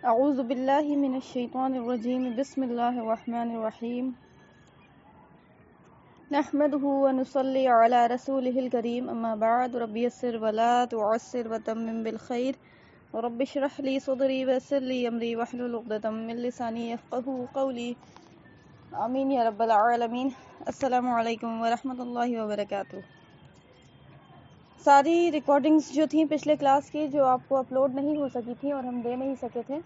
اعوذ باللہ من الشیطان الرجیم بسم اللہ الرحمن الرحیم نحمده ونصلی علی رسولہ الکریم اما بعد رب یسر ولا تعسر وتمم بالخیر رب اشرح لی صدری ویسر لی امری واحلل عقدۃ من لسانی یفقهوا قولی آمین یا رب العالمین۔ السلام علیکم ورحمۃ اللہ وبرکاتہ۔ ساری ریکارڈنگز جو تھیں پچھلے کلاس کی جو آپ کو اپلوڈ نہیں ہو سکی تھیں اور ہم دے نہیں سکے تھے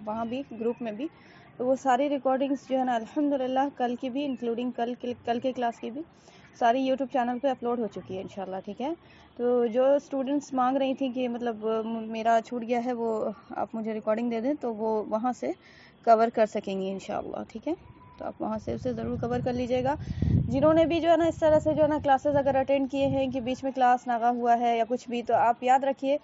وہاں بھی گروپ میں بھی، تو وہ ساری ریکارڈنگز جو ہے نا الحمدللہ کل کی بھی انکلوڈنگ کل کے کلاس کی بھی ساری یوٹیوب چینل پہ اپلوڈ ہو چکی ہے انشاءاللہ، ٹھیک ہے۔ تو جو اسٹوڈنٹس مانگ رہی تھیں کہ مطلب میرا چھوٹ گیا ہے وہ آپ مجھے ریکارڈنگ دے دیں، تو وہ وہاں سے کور کر سکیں گی انشاءاللہ، ٹھیک ہے۔ تو آپ وہاں سے اسے ضرور کور کر لیجیے گا۔ جنہوں نے بھی جو ہے نا اس طرح سے جو ہے نا کلاسز اگر اٹینڈ کیے ہیں کہ بیچ میں کلاس ناغا ہوا ہے یا کچھ بھی، تو آپ یاد رکھیے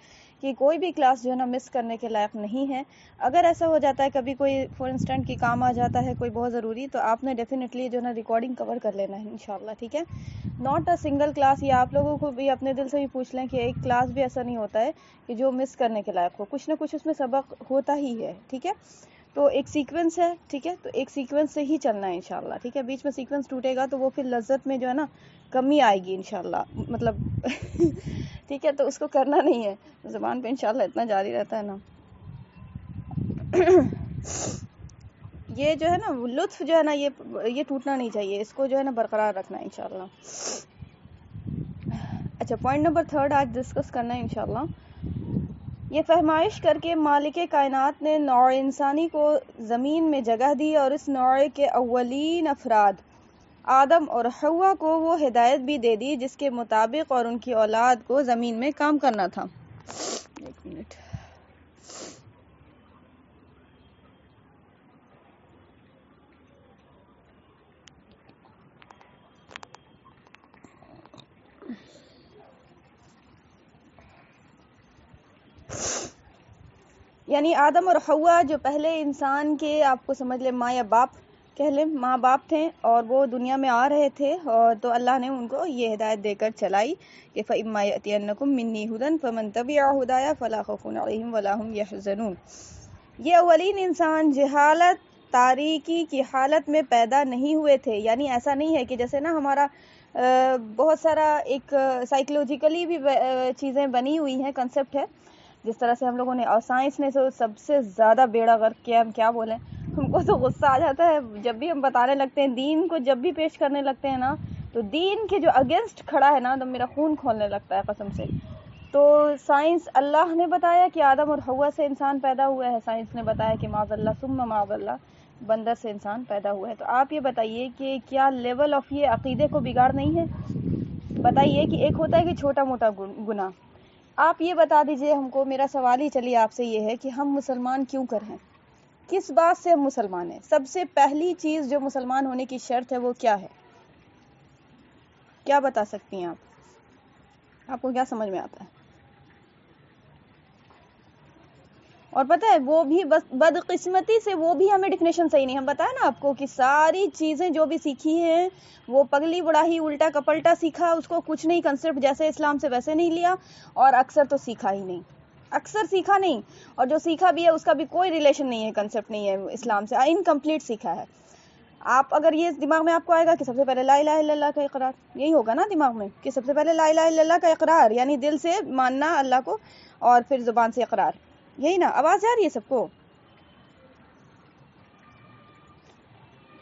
کہ کوئی بھی کلاس جو ہے نا مس کرنے کے لائق نہیں ہے۔ اگر ایسا ہو جاتا ہے کبھی کوئی فار انسٹنٹ کی کام آ جاتا ہے کوئی بہت ضروری، تو آپ نے ڈیفینیٹلی جو ہے نا ریکارڈنگ کور کر لینا ہے انشاءاللہ، ٹھیک ہے۔ ناٹ اے سنگل کلاس، یہ آپ لوگوں کو بھی اپنے دل سے بھی پوچھ لیں کہ ایک کلاس بھی ایسا نہیں ہوتا ہے کہ جو مس کرنے کے لائق ہو، کچھ نہ کچھ اس میں سبق ہوتا ہی ہے، ٹھیک ہے۔ تو ایک سیکوینس ہے، ٹھیک ہے، تو ایک سیکوینس سے ہی چلنا ہے انشاءاللہ، ٹھیک ہے۔ بیچ میں سیکوینس ٹوٹے گا تو وہ پھر لذت میں جو ہے نا کمی آئے گی انشاءاللہ، مطلب ٹھیک ہے، تو اس کو کرنا نہیں ہے، زبان پہ انشاءاللہ اتنا جاری رہتا ہے نا یہ جو ہے نا لطف جو ہے نا یہ ٹوٹنا نہیں چاہیے، اس کو جو ہے نا برقرار رکھنا ہے انشاءاللہ۔ اچھا، پوائنٹ نمبر 3 آج ڈسکس کرنا ہے انشاءاللہ۔ یہ فہمائش کر کے مالک کائنات نے نوع انسانی کو زمین میں جگہ دی اور اس نوع کے اولین افراد آدم اور حوا کو وہ ہدایت بھی دے دی جس کے مطابق اور ان کی اولاد کو زمین میں کام کرنا تھا۔ ایک منٹ، یعنی آدم اور حوا جو پہلے انسان کے، آپ کو سمجھ لیں ماں یا باپ کہہ لیں، ماں باپ تھے اور وہ دنیا میں آ رہے تھے، اور تو اللہ نے ان کو یہ ہدایت دے کر چلائی کہ فَإِمَّا يَأْتِيَنَّكُم مِّنِّي هُدًى فَمَن تَبِعَ هُدَايَ فَلَا خَوْفٌ عَلَيْهِمْ وَلَا هُمْ يَحْزَنُونَ۔ یہ اولین انسان جہالت تاریکی کی حالت میں پیدا نہیں ہوئے تھے، یعنی ایسا نہیں ہے کہ جیسے نا ہمارا بہت سارا ایک سائیکولوجیکلی بھی چیزیں بنی ہوئی ہیں، کنسپٹ ہے جس طرح سے ہم لوگوں نے، اور سائنس نے سب سے زیادہ بیڑا غرق کیا، ہم کیا بولیں، ہم کو تو غصہ آ جاتا ہے جب بھی ہم بتانے لگتے ہیں دین کو، جب بھی پیش کرنے لگتے ہیں نا تو دین کے جو اگینسٹ کھڑا ہے نا تو میرا خون کھولنے لگتا ہے قسم سے۔ تو سائنس، اللہ نے بتایا کہ آدم اور حوا سے انسان پیدا ہوا ہے، سائنس نے بتایا کہ معاذ اللہ ثم معاذ اللہ بندر سے انسان پیدا ہوا ہے۔ تو آپ یہ بتائیے کہ کیا لیول آف یہ عقیدے کو بگاڑ نہیں ہے؟ بتائیے کہ ایک ہوتا ہے کہ چھوٹا موٹا گناہ، آپ یہ بتا دیجئے ہم کو، میرا سوال ہی چلیے آپ سے یہ ہے کہ ہم مسلمان کیوں کر ہیں؟ کس بات سے ہم مسلمان ہیں؟ سب سے پہلی چیز جو مسلمان ہونے کی شرط ہے وہ کیا ہے؟ کیا بتا سکتی ہیں آپ کو کیا سمجھ میں آتا ہے؟ اور پتہ ہے وہ بھی بدقسمتی سے وہ بھی ہمیں ڈیفینیشن صحیح نہیں، ہم بتائیں نا آپ کو کہ ساری چیزیں جو بھی سیکھی ہیں وہ پگلی بڑاہی الٹا کپلٹا سیکھا، اس کو کچھ نہیں کنسپٹ جیسے اسلام سے ویسے نہیں لیا، اور اکثر تو سیکھا ہی نہیں، اکثر سیکھا نہیں، اور جو سیکھا بھی ہے اس کا بھی کوئی ریلیشن نہیں ہے، کنسپٹ نہیں ہے اسلام سے، انکمپلیٹ سیکھا ہے۔ آپ اگر یہ دماغ میں آپ کو آئے گا کہ سب سے پہلے لا الہ الا اللہ کا اقرار، یہی ہوگا نا دماغ میں کہ سب سے پہلے لا الہ الا اللہ کا اقرار، یعنی دل سے ماننا اللہ کو اور پھر زبان سے اقرار، یہی نا؟ آواز آ رہی ہے سب کو؟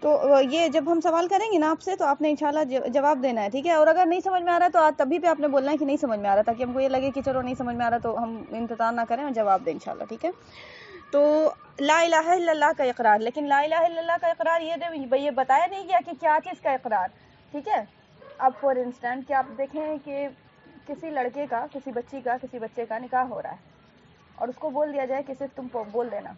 تو یہ جب ہم سوال کریں گے نا آپ سے تو آپ نے انشاءاللہ جواب دینا ہے، ٹھیک ہے۔ اور اگر نہیں سمجھ میں آ رہا ہے تو آج تبھی پہ آپ نے بولنا ہے کہ نہیں سمجھ میں آ رہا، تاکہ ہم کو یہ لگے کہ چلو نہیں سمجھ میں آ رہا تو ہم انتظار نہ کریں اور جواب دیں انشاءاللہ، ٹھیک ہے۔ تو لا الہ الا اللہ کا اقرار، لیکن لا الہ الا اللہ کا اقرار یہ بتایا نہیں گیا کہ کیا چیز کا اقرار، ٹھیک ہے۔ اب فار انسٹنٹ کہ آپ دیکھیں کہ کسی لڑکے کا، کسی بچی کا، کسی بچے کا نکاح ہو رہا ہے اور اس کو بول دیا جائے کہ صرف تم بول دینا،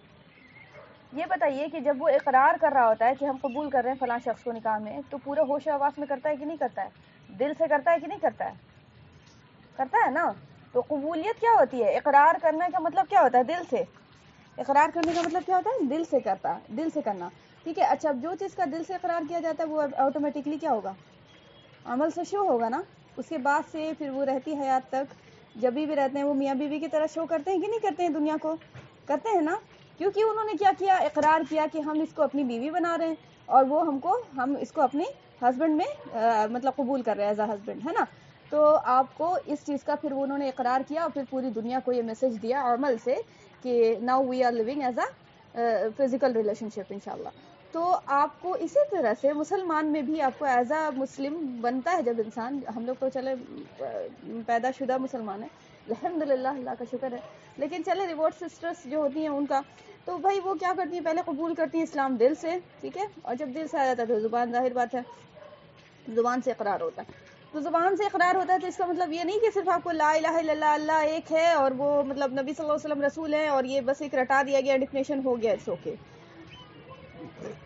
یہ بتائیے کہ جب وہ اقرار کر رہا ہوتا ہے کہ ہم قبول کر رہے ہیں فلاں شخص کو نکاح میں، تو پورے ہوش و حواس میں کرتا ہے کہ نہیں کرتا ہے؟ دل سے کرتا ہے کہ نہیں کرتا ہے؟ کرتا ہے نا۔ تو قبولیت کیا ہوتی ہے؟ اقرار کرنے کا مطلب کیا ہوتا ہے؟ دل سے اقرار کرنے کا مطلب کیا ہوتا ہے؟ دل سے کرتا، دل سے کرنا، ٹھیک ہے۔ اچھا، اب جو چیز کا دل سے اقرار کیا جاتا ہے وہ آٹومیٹکلی کیا ہوگا؟ عمل سے شو ہوگا نا۔ اس کے بعد سے پھر وہ رہتی حیات تک جب بھی رہتے ہیں وہ میاں بیوی کی طرح شو کرتے ہیں کہ نہیں کرتے ہیں؟ دنیا کو کرتے ہیں نا۔ کیونکہ انہوں نے کیا کیا, اقرار کیا کہ ہم اس کو اپنی بیوی بنا رہے ہیں اور وہ ہم اس کو اپنی ہسبینڈ میں مطلب قبول کر رہے ہیں ایز اے ہسبینڈ, ہے نا. تو آپ کو اس چیز کا پھر انہوں نے اقرار کیا اور پھر پوری دنیا کو یہ میسج دیا عمل سے کہ now we are living as a physical relationship انشاءاللہ. تو آپ کو اسی طرح سے مسلمان میں بھی آپ کو ایز اے مسلم بنتا ہے جب انسان, ہم لوگ تو چلے پیدا شدہ مسلمان ہیں الحمدللہ, اللہ کا شکر ہے, لیکن چلے ریورڈ سسٹرس جو ہوتی ہیں ان کا, تو بھائی وہ کیا کرتی ہیں, پہلے قبول کرتی ہیں اسلام دل سے, ٹھیک ہے, اور جب دل سے آ جاتا ہے تو زبان, ظاہر بات ہے زبان سے اقرار ہوتا ہے. تو زبان سے اقرار ہوتا ہے تو اس کا مطلب یہ نہیں کہ صرف آپ کو لا الہ الا اللہ, اللہ ایک ہے اور وہ مطلب نبی صلی اللہ علیہ وسلم رسول ہیں اور یہ بس ایک رٹا دیا گیا ڈیفینیشن ہو گیا, اٹس اوکے.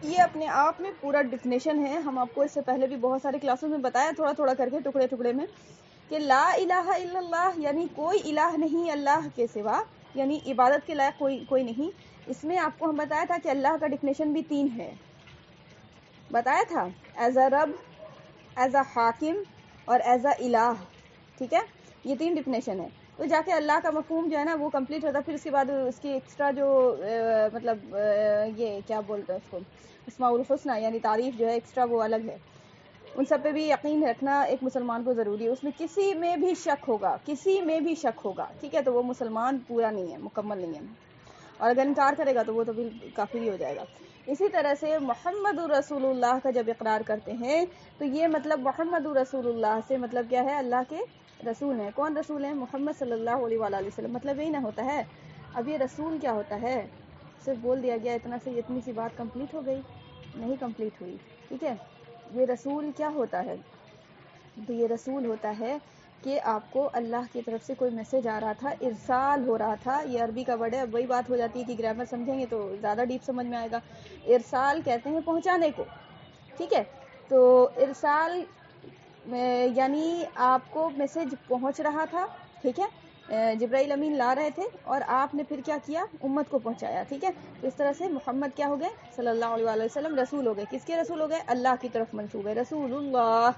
یہ اپنے آپ میں پورا ڈیفینیشن ہے. ہم آپ کو اس سے پہلے بھی بہت سارے کلاسوں میں بتایا تھوڑا تھوڑا کر کے, ٹکڑے ٹکڑے میں, کہ لا الہ الا اللہ یعنی کوئی الہ نہیں اللہ کے سوا, یعنی عبادت کے لائق کوئی نہیں. اس میں آپ کو ہم بتایا تھا کہ اللہ کا ڈیفینیشن بھی 3 ہے, بتایا تھا, ایز اے رب, ایز اے حاکم اور ایز اے الہ, ٹھیک ہے, یہ 3 ڈیفینیشن ہے. تو جا کے اللہ کا مفہوم جو ہے نا وہ کمپلیٹ ہوتا ہے. پھر اس کے بعد اس کی ایکسٹرا جو مطلب یہ کیا بولتے ہیں اس کو, اسماء الحسنی یعنی تعریف جو ہے ایکسٹرا, وہ الگ ہے. ان سب پہ بھی یقین رکھنا ایک مسلمان کو ضروری ہے. اس میں کسی میں بھی شک ہوگا, کسی میں بھی شک ہوگا, ٹھیک ہے, تو وہ مسلمان پورا نہیں ہے, مکمل نہیں ہے, اور اگر انکار کرے گا تو وہ تو بھی کافر ہی ہو جائے گا. اسی طرح سے محمد رسول اللہ کا جب اقرار کرتے ہیں تو یہ مطلب محمد رسول اللہ سے مطلب کیا ہے, اللہ کے رسول ہیں. کون رسول ہیں؟ محمد صلی اللہ علیہ وآلہ وسلم. مطلب یہی نہ ہوتا ہے. اب یہ رسول کیا ہوتا ہے, صرف بول دیا گیا اتنا سے اتنی سی بات کمپلیٹ ہو گئی, نہیں کمپلیٹ ہوئی, ٹھیک ہے. یہ رسول کیا ہوتا ہے, تو یہ رسول ہوتا ہے کہ آپ کو اللہ کی طرف سے کوئی میسج آ رہا تھا, ارسال ہو رہا تھا. یہ عربی کا ورڈ ہے. اب وہی بات ہو جاتی ہے کہ گرامر سمجھیں گے تو زیادہ ڈیپ سمجھ میں آئے گا. ارسال کہتے ہیں پہنچانے کو, ٹھیک ہے. تو ارسال یعنی آپ کو میسج پہنچ رہا تھا, ٹھیک ہے, جبرائیل امین لا رہے تھے اور آپ نے پھر کیا کیا, امت کو پہنچایا, ٹھیک ہے. تو اس طرح سے محمد کیا ہو گئے صلی اللہ علیہ وآلہ وسلم, رسول ہو گئے. کس کے رسول ہو گئے؟ اللہ کی طرف منسوب ہے, رسول اللہ,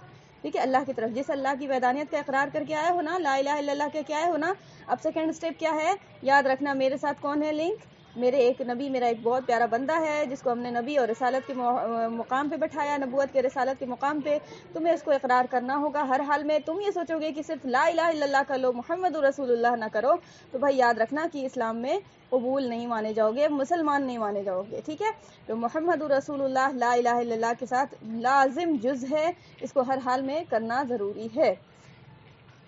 ٹھیک ہے, اللہ کی طرف. جس اللہ کی وحدانیت کا اقرار کر کے آئے ہو نا, لا الہ الا اللہ کے کیا آئے ہو نا. اب سیکنڈ اسٹیپ کیا ہے, یاد رکھنا, میرے ساتھ کون ہے لنک, میرے ایک نبی, میرا ایک بہت پیارا بندہ ہے جس کو ہم نے نبی اور رسالت کے مقام پہ بٹھایا, نبوت کے رسالت کے مقام پہ. تمہیں اس کو اقرار کرنا ہوگا ہر حال میں. تم یہ سوچو گے کہ صرف لا الہ الا اللہ کا لو, محمد رسول اللہ نہ کرو, تو بھائی یاد رکھنا کہ اسلام میں قبول نہیں مانے جاؤ گے, مسلمان نہیں مانے جاؤ گے, ٹھیک ہے. تو محمد رسول اللہ لا الہ الا اللہ کے ساتھ لازم جز ہے, اس کو ہر حال میں کرنا ضروری ہے.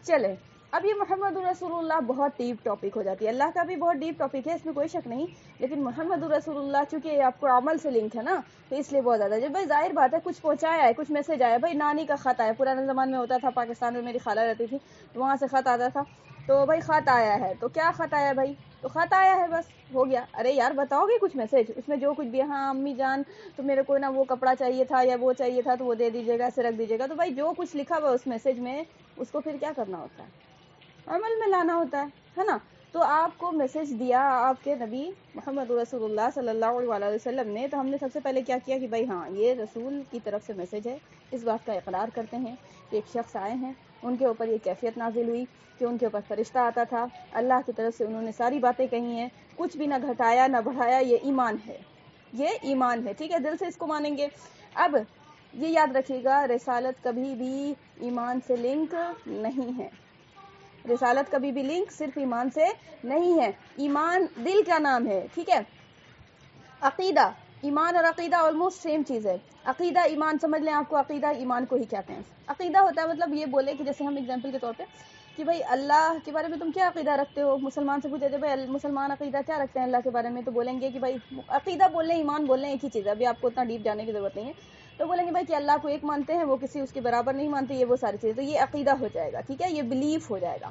چلے, اب یہ محمد رسول اللہ بہت ڈیپ ٹاپک ہو جاتی ہے. اللہ کا بھی بہت ڈیپ ٹاپک ہے, اس میں کوئی شک نہیں, لیکن محمد رسول اللہ چونکہ آپ کو عمل سے لنک ہے نا, تو اس لیے بہت زیادہ. جب بھائی ظاہر بات ہے کچھ پہنچایا ہے, کچھ میسج آیا, بھائی نانی کا خط آیا, پرانے زمانے میں ہوتا تھا, پاکستان میں میری خالہ رہتی تھی, وہاں سے خط آتا تھا, تو بھائی خط آیا ہے, تو کیا خط آیا بھائی, تو خط آیا ہے, بس ہو گیا. ارے یار بتاؤ گے کچھ میسج, اس میں جو کچھ بھی, ہاں امی جان تو میرے کو نا وہ کپڑا چاہیے تھا یا وہ چاہیے تھا تو وہ دے دیجیے گا, ایسے رکھ دیجیے گا. تو بھائی جو کچھ لکھا ہوا اس میسج میں, اس کو پھر کیا کرنا ہوتا ہے, عمل میں لانا ہوتا ہے نا. تو آپ کو میسج دیا آپ کے نبی محمد رسول اللہ صلی اللہ علیہ وسلم نے, تو ہم نے سب سے پہلے کیا کیا کہ بھائی ہاں یہ رسول کی طرف سے میسج ہے, اس بات کا اقرار کرتے ہیں کہ ایک شخص آئے ہیں, ان کے اوپر یہ کیفیت نازل ہوئی کہ ان کے اوپر فرشتہ آتا تھا, اللہ کی طرف سے انہوں نے ساری باتیں کہی ہیں, کچھ بھی نہ گھٹایا نہ بڑھایا. یہ ایمان ہے, یہ ایمان ہے, ٹھیک ہے, دل سے اس کو مانیں گے. اب یہ یاد رکھیے گا, رسالت کبھی بھی ایمان سے لنک نہیں ہے, رسالت کبھی بھی لنک صرف ایمان سے نہیں ہے. ایمان دل کا نام ہے, ٹھیک ہے. عقیدہ, ایمان اور عقیدہ آلموسٹ سیم چیز ہے. عقیدہ ایمان سمجھ لیں, آپ کو عقیدہ ایمان کو ہی کہتے ہیں. عقیدہ ہوتا ہے مطلب یہ بولے کہ جیسے ہم ایگزامپل کے طور پہ کہ بھائی اللہ کے بارے میں تم کیا عقیدہ رکھتے ہو, مسلمان سے پوچھتے بھائی مسلمان عقیدہ کیا رکھتے ہیں اللہ کے بارے میں, تو بولیں گے کہ بھائی عقیدہ بول لیں, ایمان بول لیں, ایک ہی چیز ہے. ابھی آپ کو اتنا ڈیپ جانے کی ضرورت نہیں ہے. تو بولیں گے بھائی کہ اللہ کو ایک مانتے ہیں, وہ کسی اس کے برابر نہیں مانتے, یہ وہ ساری چیزیں, تو یہ عقیدہ ہو جائے گا, ٹھیک ہے, یہ بلیف ہو جائے گا.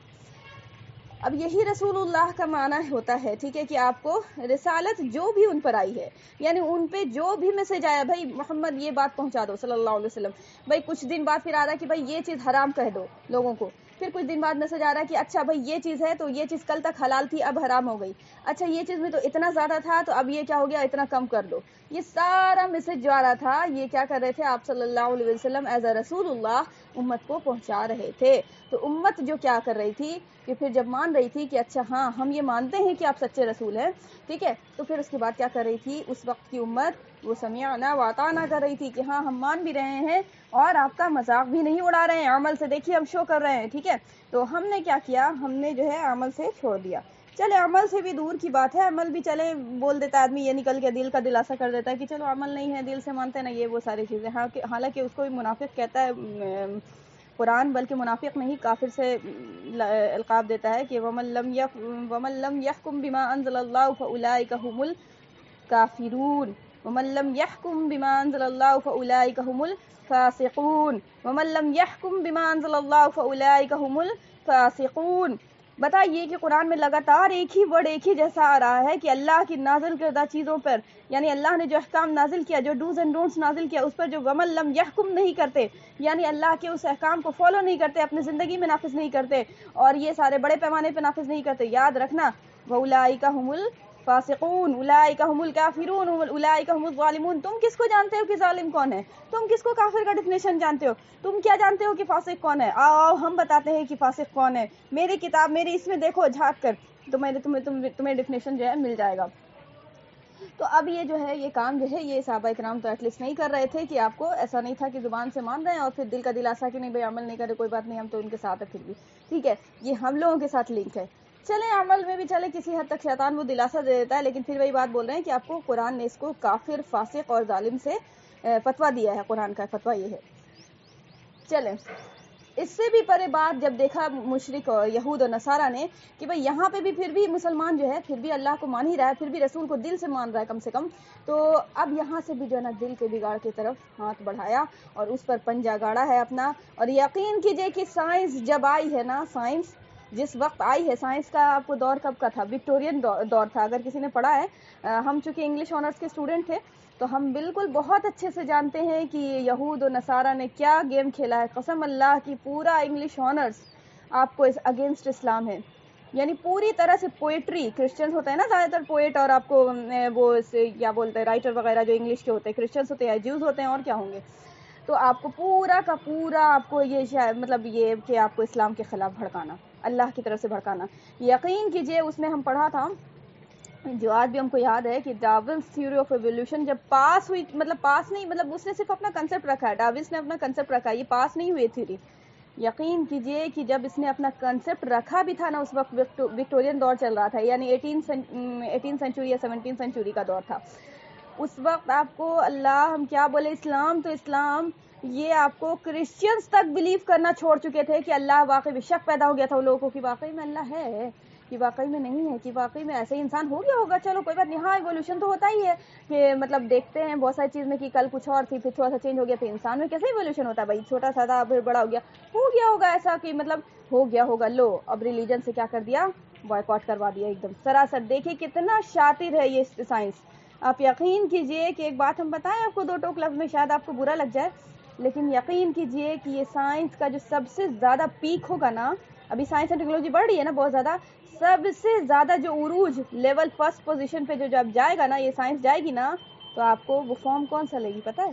اب یہی رسول اللہ کا معنی ہوتا ہے, ٹھیک ہے, کہ آپ کو رسالت جو بھی ان پر آئی ہے, یعنی ان پہ جو بھی میسج آیا, بھائی محمد یہ بات پہنچا دو صلی اللہ علیہ وسلم. بھائی کچھ دن بعد پھر آ رہا ہے کہ بھائی یہ چیز حرام کہہ دو لوگوں کو, پھر کچھ دن بعد میسج آ رہا ہے کہ اچھا بھائی یہ چیز ہے تو یہ چیز کل تک حلال تھی اب حرام ہو گئی، اچھا یہ چیز میں تو اتنا زیادہ تھا تو اب یہ کیا ہو گیا اتنا کم کر دو. یہ سارا میسج جو آ رہا تھا یہ کیا کر رہے تھے آپ صلی اللہ علیہ وسلم ایز اے رسول اللہ امت کو پہنچا رہے تھے. تو امت جو کیا کر رہی تھی کہ پھر جب مان رہی تھی کہ اچھا ہاں ہم یہ مانتے ہیں کہ آپ سچے رسول ہیں، ٹھیک ہے، تو پھر اس کے بعد کیا کر رہی تھی اس وقت کی امت، وہ سمعنا واطعنا کر رہی تھی کہ ہاں ہم مان بھی رہے ہیں اور آپ کا مذاق بھی نہیں اڑا رہے ہیں، عمل سے دیکھیے ہم شو کر رہے ہیں. ٹھیک ہے، تو ہم نے کیا کیا، ہم نے جو ہے عمل سے چھوڑ دیا. چلے عمل سے بھی دور کی بات ہے، عمل بھی چلے بول دیتا ہے آدمی، یہ نکل کے دل کا دلاسا کر دیتا ہے کہ چلو عمل نہیں ہے دل سے مانتے نا یہ وہ ساری چیزیں، حالانکہ اس کو بھی منافق کہتا ہے قرآن، بلکہ منافق نہیں کافر سے القاب دیتا ہے کہ وَمَن لَّمْ يَحْكُم بِمَا أَنزَلَ اللَّهُ فَأُولَٰئِكَ هُمُ الْكَافِرُونَ وَمَن لَّمْ يَحْكُم بِمَا أَنزَلَ اللَّهُ فَأُولَٰئِكَ هُمُ الْفَاسِقُونَ وَمَن لَّمْ يَحْكُم بِمَا أَنزَلَ اللَّهُ فَأُولَٰئِكَ هُمُ الْفَاسِقُونَ. بتائیے کہ قرآن میں لگاتار ایک ہی ورڈ ایک ہی جیسا آ رہا ہے کہ اللہ کی نازل کردہ چیزوں پر، یعنی اللہ نے جو احکام نازل کیا، جو ڈوز اینڈ ڈونٹس نازل کیا، اس پر جو وَمَن لَّم يَحْكُم نہیں کرتے، یعنی اللہ کے اس احکام کو فالو نہیں کرتے، اپنی زندگی میں نافذ نہیں کرتے اور یہ سارے بڑے پیمانے پہ نافذ نہیں کرتے، یاد رکھنا وَأُولَٰئِكَ هُمُ الْفَاسِقُونَ أُولَٰئِكَ هُمُ الْكَافِرُونَ أُولَٰئِكَ هُمُ الظَّالِمُونَ. تم کس کو جانتے ہو کہ ظالم کون ہے؟ تم کس کو کافر کا ڈیفینیشن جانتے ہو؟ تم کیا جانتے ہو کہ فاسق کون ہے؟ آؤ ہم بتاتے ہیں کہ فاسق کون ہے. میری کتاب، میری اس میں دیکھو جھانک کر، تمہیں ڈیفینیشن جو ہے مل جائے گا. تو اب یہ جو ہے یہ کام جو ہے یہ صحابہ کرام تو ایٹ لیسٹ نہیں کر رہے تھے کہ آپ کو ایسا نہیں تھا کہ زبان سے مان رہے ہیں اور پھر دل کا دلاسا کہ نہیں بھائی عمل نہیں کرے کوئی بات نہیں ہم تو ان کے ساتھ ہے پھر بھی. ٹھیک ہے، یہ ہم لوگوں کے ساتھ لنک ہے. چلیں عمل میں بھی چلے کسی حد تک شیطان وہ دلاسا دے دیتا ہے، لیکن پھر وہی بات بول رہے ہیں کہ آپ کو قرآن نے اس کو کافر، فاسق اور ظالم سے فتویٰ دیا ہے. قرآن کا فتویٰ یہ ہے. چلیں اس سے بھی پرے بات جب دیکھا مشرک اور یہود اور نصارہ نے کہ بھئی یہاں پہ بھی پھر بھی مسلمان جو ہے پھر بھی اللہ کو مان ہی رہا ہے، پھر بھی رسول کو دل سے مان رہا ہے کم سے کم، تو اب یہاں سے بھی جو ہے نا دل کے بگاڑ کی طرف ہاتھ بڑھایا اور اس پر پنجہ گاڑا ہے اپنا. اور یقین کیجئے کہ سائنس جب آئی ہے نا، سائنس جس وقت آئی ہے، سائنس کا آپ کو دور کب کا تھا؟ وکٹورین دور تھا. اگر کسی نے پڑھا ہے، ہم چونکہ انگلش آنرس کے اسٹوڈنٹ تھے تو ہم بالکل بہت اچھے سے جانتے ہیں کہ یہود و نصارہ نے کیا گیم کھیلا ہے. قسم اللہ کی پورا انگلش آنرس آپ کو اگینسٹ اسلام ہے، یعنی پوری طرح سے پوئٹری. کرسچنز ہوتے ہیں نا زیادہ تر پوئٹ، اور آپ کو وہ کیا بولتے ہیں رائٹر وغیرہ جو انگلش کے ہوتے ہیں، کرسچنز ہوتے ہیں، جیوز ہوتے ہیں، اور کیا ہوں گے. تو آپ کو پورا کا پورا آپ کو یہ مطلب یہ کہ آپ کو اسلام کے خلاف بھڑکانا، اللہ کی طرف سے بھڑکانا. یقین کیجئے اس میں ہم پڑھا تھا جو آج بھی ہم کو یاد ہے کہ ڈارونس تھیوری آف ایوولوشن جب پاس ہوئی، مطلب پاس نہیں، مطلب اس نے صرف اپنا کنسپٹ رکھا ہے، ڈارونس نے اپنا کنسپٹ رکھا ہے، یہ پاس نہیں ہوئی تھیوری. یقین کیجئے کہ جب اس نے اپنا کنسپٹ رکھا بھی تھا نا، اس وقت وکٹورین دور چل رہا تھا، یعنی 18 سینچری یا 17 سینچری کا دور تھا. اس وقت آپ کو اللہ ہم کیا بولے، اسلام تو اسلام، یہ آپ کو کرسچنز تک بلیو کرنا چھوڑ چکے تھے کہ اللہ واقعی میں شک پیدا ہو گیا تھا ان لوگوں کو کہ واقعی میں اللہ ہے، کہ واقعی میں نہیں ہے، کہ واقعی میں ایسے انسان ہو گیا ہوگا. چلو کوئی بات نہیں، ہاں ایوولوشن تو ہوتا ہی ہے کہ مطلب دیکھتے ہیں بہت ساری چیز میں کہ کل کچھ اور تھی پھر تھوڑا سا چینج ہو گیا. پھر انسان میں کیسے ایوولوشن ہوتا ہے بھائی، چھوٹا سا تھا پھر بڑا ہو گیا ہوگا ایسا کہ مطلب ہو گیا ہوگا. لو اب ریلیجن سے کیا کر دیا، بائیکاٹ کروا دیا ایک دم سراسر. دیکھیں کتنا شاطر ہے یہ سائنس. آپ یقین کیجئے کہ ایک بات ہم بتائیں آپ کو دو ٹوک لفظ میں، شاید آپ کو برا لگ جائے، لیکن یقین کیجئے کہ یہ سائنس کا جو سب سے زیادہ پیک ہوگا نا، ابھی سائنس اینڈ ٹیکنالوجی بڑھ رہی ہے نا بہت زیادہ، سب سے زیادہ جو عروج لیول فرسٹ پوزیشن پہ جو جب جائے گا نا، یہ سائنس جائے گی نا، تو آپ کو وہ فارم کون سا لے گی پتہ ہے؟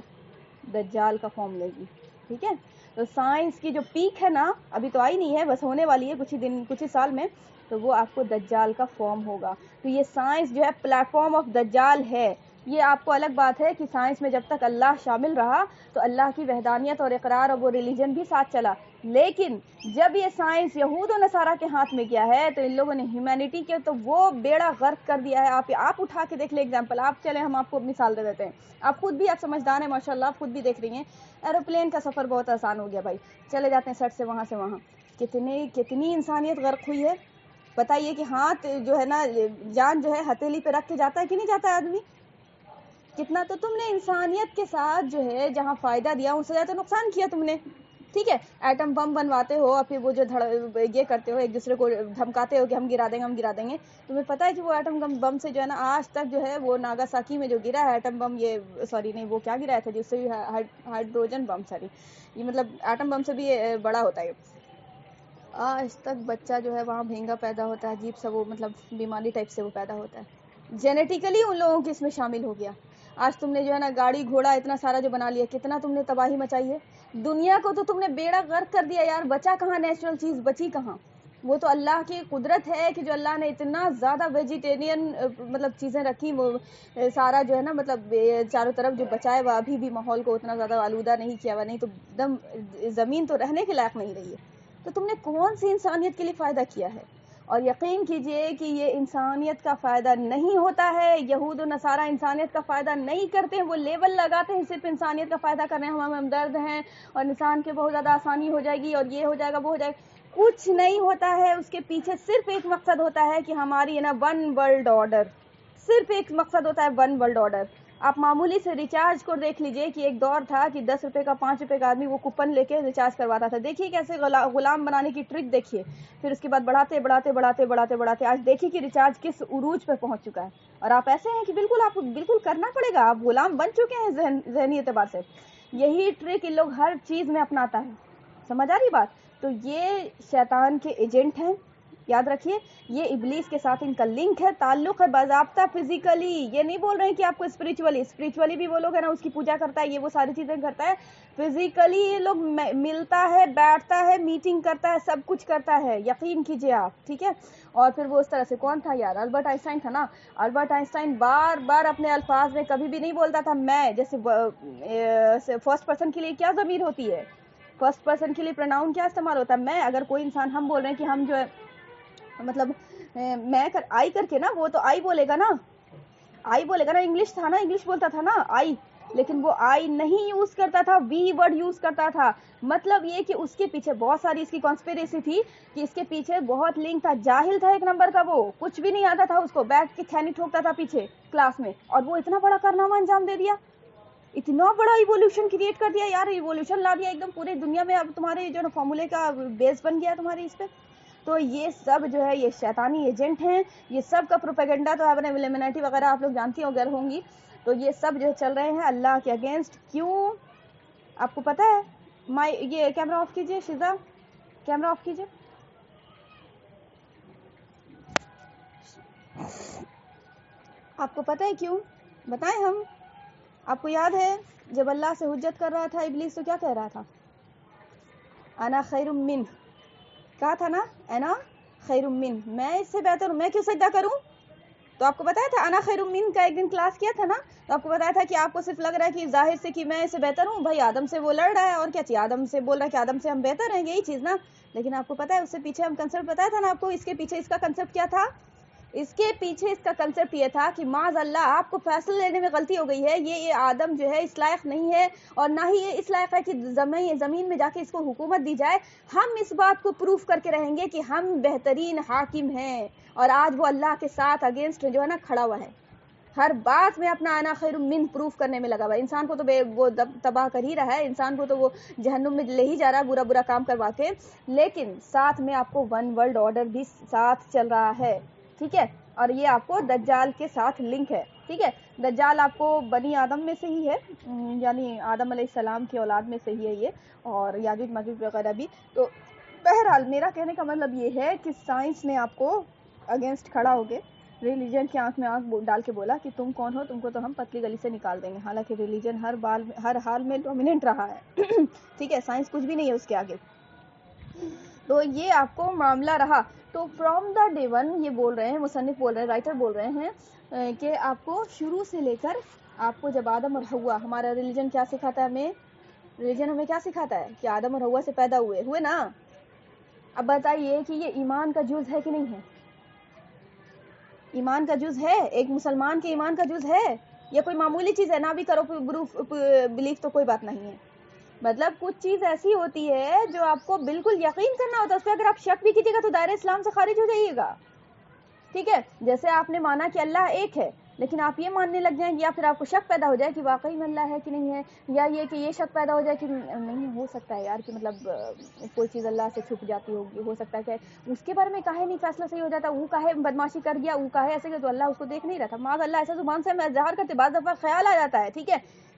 دجال کا فارم لے گی. ٹھیک ہے، تو سائنس کی جو پیک ہے نا، ابھی تو آئی نہیں ہے، بس ہونے والی ہے کچھ ہی دن، کچھ ہی سال میں، تو وہ آپ کو دجال کا فارم ہوگا. تو یہ سائنس جو ہے پلیٹ فارم آف دجال ہے. یہ آپ کو الگ بات ہے کہ سائنس میں جب تک اللہ شامل رہا تو اللہ کی وحدانیت اور اقرار اور وہ ریلیجن بھی ساتھ چلا، لیکن جب یہ سائنس یہود و نصارہ کے ہاتھ میں گیا ہے تو ان لوگوں نے ہیومینٹی کے تو وہ بیڑا غرق کر دیا ہے. آپ اٹھا کے دیکھ لیں ایگزامپل. آپ چلیں ہم آپ کو مثال دے دیتے ہیں، آپ خود بھی آپ سمجھدار ہیں ماشاءاللہ، آپ خود بھی دیکھ رہی ہیں ایروپلین کا سفر بہت آسان ہو گیا بھائی، چلے جاتے ہیں سٹ سے وہاں سے وہاں. کتنی انسانیت غرق ہوئی ہے. بتائیے کہ ہاتھ جو ہے نا، جان جو ہے ہتھیلی پہ رکھ کے جاتا ہے کہ نہیں جاتا ہے آدمی؟ کتنا تو تم نے انسانیت کے ساتھ جو ہے جہاں فائدہ دیا ان سے زیادہ نقصان کیا تم نے. ٹھیک ہے، ایٹم بم بنواتے ہو اور پھر وہ جو یہ کرتے ہو ایک دوسرے کو دھمکاتے ہو کہ ہم گرا دیں گے. تمہیں پتہ ہے کہ وہ ایٹم بم سے جو ہے نا آج تک جو ہے وہ ناگاساکی میں جو گرا ہے ایٹم بم، یہ سوری نہیں وہ کیا گرا تھا جس سے ہائیڈروجن بم، سوری یہ مطلب ایٹم بم سے بھی بڑا ہوتا ہے. آج تک بچہ جو ہے وہاں بھینگا پیدا ہوتا ہے، عجیب سا وہ مطلب بیماری ٹائپ سے وہ پیدا ہوتا ہے، جینیٹیکلی ان لوگوں کے اس میں شامل ہو گیا۔ آج تم نے جو ہے نا گاڑی گھوڑا اتنا سارا جو بنا لیا، کتنا تم نے تباہی مچائی ہے دنیا کو، تو تم نے بیڑا غرق کر دیا یار، بچا کہاں نیچرل چیز، بچی کہاں؟ وہ تو اللہ کی قدرت ہے کہ جو اللہ نے اتنا زیادہ ویجیٹیرین مطلب چیزیں رکھی، وہ سارا جو ہے نا مطلب چاروں طرف جو بچائے ہوا، ابھی بھی ماحول کو اتنا زیادہ آلودہ نہیں کیا ہوا، نہیں تو دم زمین تو رہنے کے لائق نہیں رہی ہے۔ تو تم نے کون سی انسانیت کے لیے فائدہ کیا ہے؟ اور یقین کیجئے کہ یہ انسانیت کا فائدہ نہیں ہوتا ہے، یہود و نصارہ انسانیت کا فائدہ نہیں کرتے ہیں، وہ لیبل لگاتے ہیں صرف انسانیت کا فائدہ کرنے، ہم ہمدرد ہیں اور انسان کے بہت زیادہ آسانی ہو جائے گی اور یہ ہو جائے گا وہ ہو جائے گا، کچھ نہیں ہوتا ہے۔ اس کے پیچھے صرف ایک مقصد ہوتا ہے کہ ہماری نا ون ورلڈ آرڈر، صرف ایک مقصد ہوتا ہے، ون ورلڈ آرڈر۔ آپ معمولی سے ریچارج کو دیکھ لیجئے کہ ایک دور تھا کہ 10 روپے کا 5 روپے کا آدمی وہ کوپن لے کے ریچارج کرواتا تھا، دیکھیے کیسے غلام بنانے کی ٹرک دیکھیے، پھر اس کے بعد بڑھاتے بڑھاتے بڑھاتے بڑھاتے بڑھاتے آج دیکھیے کہ ریچارج کس عروج پہ پہنچ چکا ہے، اور آپ ایسے ہیں کہ بالکل آپ بالکل کرنا پڑے گا، آپ غلام بن چکے ہیں ذہنی اعتبار سے۔ یہی ٹرک ان لوگ ہر چیز میں اپناتا ہے، سمجھ آ رہی بات؟ تو یہ شیطان کے ایجنٹ ہیں، یاد رکھیے، یہ ابلیس کے ساتھ ان کا لنک ہے، تعلق ہے باضابطہ فزیکلی، یہ نہیں بول رہے ہیں کہ آپ کو اسپریچولی بھی وہ لوگ ہے نا اس کی پوجا کرتا ہے، یہ وہ ساری چیزیں کرتا ہے، فزیکلی یہ لوگ ملتا ہے، بیٹھتا ہے، میٹنگ کرتا ہے، سب کچھ کرتا ہے، یقین کیجئے آپ، ٹھیک ہے۔ اور پھر وہ اس طرح سے کون تھا یار؟ البرٹ آئنسٹائن تھا نا، البرٹ آئنسٹائن بار بار اپنے الفاظ میں کبھی بھی نہیں بولتا تھا میں، جیسے فرسٹ پرسن کے لیے کیا ضمیر ہوتی ہے، فرسٹ پرسن کے لیے پروناؤن کیا استعمال ہوتا ہے، میں، اگر کوئی انسان ہم بول رہے ہیں کہ ہم جو ہے مطلب میں آئی کر کے نا، وہ تو آئی بولے گا نا، آئی بولے گا نا، انگلش تھا نا، انگلش بولتا تھا نا آئی، لیکن وہ آئی نہیں یوز کرتا تھا، وی ورڈ یوز کرتا تھا، مطلب یہ کہ اس کے پیچھے بہت ساری اس کی کانسپیریسی تھی، کہ اس کے پیچھے بہت لنک تھا، جاہل تھا ایک نمبر کا، وہ کچھ بھی نہیں آتا تھا اس کو، بیٹھ کے کھینی ٹھوکتا تھا پیچھے کلاس میں، اور وہ اتنا بڑا کارنامہ انجام دے دیا، اتنا بڑا ایوولوشن کریٹ کر دیا یار، ایوولوشن لا دیا ایک دم پورے دنیا میں، اب تمہارے جو فارمولے کا بیس بن گیا تمہارے اس پہ۔ تو یہ سب جو ہے یہ شیطانی ایجنٹ ہیں، یہ سب کا پروپیگنڈا تو اپنے ایلیمنیٹی وغیرہ آپ لوگ جانتی ہو اگر ہوں گی، تو یہ سب جو چل رہے ہیں اللہ کے اگینسٹ، کیوں آپ کو پتہ ہے؟ یہ کیمرہ آف کیجئے، شیزا کیمرہ آف کیجئے، آپ کو پتہ ہے کیوں؟ بتائیں ہم، آپ کو یاد ہے جب اللہ سے حجت کر رہا تھا ابلیس تو کیا کہہ رہا تھا؟ انا خیر من، کہا تھا نا انا خیر من، میں اس سے بہتر ہوں، میں کیوں سجدہ کروں؟ تو آپ کو بتایا تھا انا خیر من کا ایک دن کلاس کیا تھا نا، تو آپ کو بتایا تھا کہ آپ کو صرف لگ رہا ہے کہ ظاہر سے کہ میں اس سے بہتر ہوں، بھائی آدم سے وہ لڑ رہا ہے اور کیا چاہیے، آدم سے بول رہا ہے کہ آدم سے ہم بہتر ہیں، یہی چیز نا، لیکن آپ کو پتا ہے اس سے پیچھے ہم کنسپٹ بتایا تھا نا آپ کو، اس کے پیچھے اس کا کنسپٹ کیا تھا؟ اس کے پیچھے اس کا کنسپٹ یہ تھا کہ معاذ اللہ آپ کو فیصلہ لینے میں غلطی ہو گئی ہے، یہ آدم جو ہے اس لائق نہیں ہے، اور نہ ہی یہ اس لائق ہے کہ زمین میں جا کے اس کو حکومت دی جائے، ہم اس بات کو پروف کر کے رہیں گے کہ ہم بہترین حاکم ہیں، اور آج وہ اللہ کے ساتھ اگینسٹ جو ہے نا کھڑا ہوا ہے، ہر بات میں اپنا انا خیر من پروف کرنے میں لگا ہوا ہے، انسان کو تو وہ تباہ کر ہی رہا ہے، انسان کو تو وہ جہنم میں لے ہی جا رہا ہے برا برا کام کروا کے، لیکن ساتھ میں آپ کو ون ورلڈ آرڈر بھی ساتھ چل رہا ہے، ٹھیک ہے، اور یہ آپ کو دجال کے ساتھ لنک ہے، ٹھیک ہے، دجال آپ کو بنی آدم میں سے ہی ہے، یعنی آدم علیہ السلام کی اولاد میں سے ہی ہے یہ، اور یاجوج ماجوج وغیرہ بھی، تو بہرحال میرا کہنے کا مطلب یہ ہے کہ سائنس نے آپ کو اگینسٹ کھڑا ہو کے ریلیجن کی آنکھ میں آنکھ ڈال کے بولا کہ تم کون ہو، تم کو تو ہم پتلی گلی سے نکال دیں گے، حالانکہ ریلیجن ہر حال میں ڈومیننٹ رہا ہے ٹھیک ہے، سائنس کچھ بھی نہیں ہے اس کے آگے، تو یہ آپ کو معاملہ رہا، تو فرام دا ڈے ون یہ بول رہے ہیں مصنف بول رہے ہیں، رائٹر بول رہے ہیں کہ آپ کو شروع سے لے کر آپ کو جب آدم اور حوا، ہمارا ریلیجن کیا سکھاتا ہے ہمیں، ریلیجن ہمیں کیا سکھاتا ہے کہ آدم اور حوا سے پیدا ہوئے نا، اب بتائیے کہ یہ ایمان کا جز ہے کہ نہیں ہے؟ ایمان کا جز ہے، ایک مسلمان کے ایمان کا جز ہے، یا کوئی معمولی چیز ہے نہ بھی کرو بلیف تو کوئی بات نہیں ہے، مطلب کچھ چیز ایسی ہوتی ہے جو آپ کو بالکل یقین کرنا ہوتا ہے، اس پہ اگر آپ شک بھی کیجیے گا تو دائرہ اسلام سے خارج ہو جائیے گا، ٹھیک ہے، جیسے آپ نے مانا کہ اللہ ایک ہے، لیکن آپ یہ ماننے لگ جائیں، یا پھر آپ کو شک پیدا ہو جائے کہ واقعی میں اللہ ہے کہ نہیں ہے، یا یہ کہ یہ شک پیدا ہو جائے کہ نہیں ہو سکتا ہے یار کہ مطلب کوئی چیز اللہ سے چھپ جاتی ہوگی، ہو سکتا ہے کہ اس کے بارے میں کاہے نہیں فیصلہ صحیح ہو جاتا، وہ کاہے بدماشی کر گیا، وہ کاہے ایسے کہ تو اللہ اس کو دیکھ نہیں رہا تھا، معاذ اللہ ایسا زبان سے میں اظہار کرتے بعض دفعہ خیال آ جاتا ہے، ٹھیک ہے،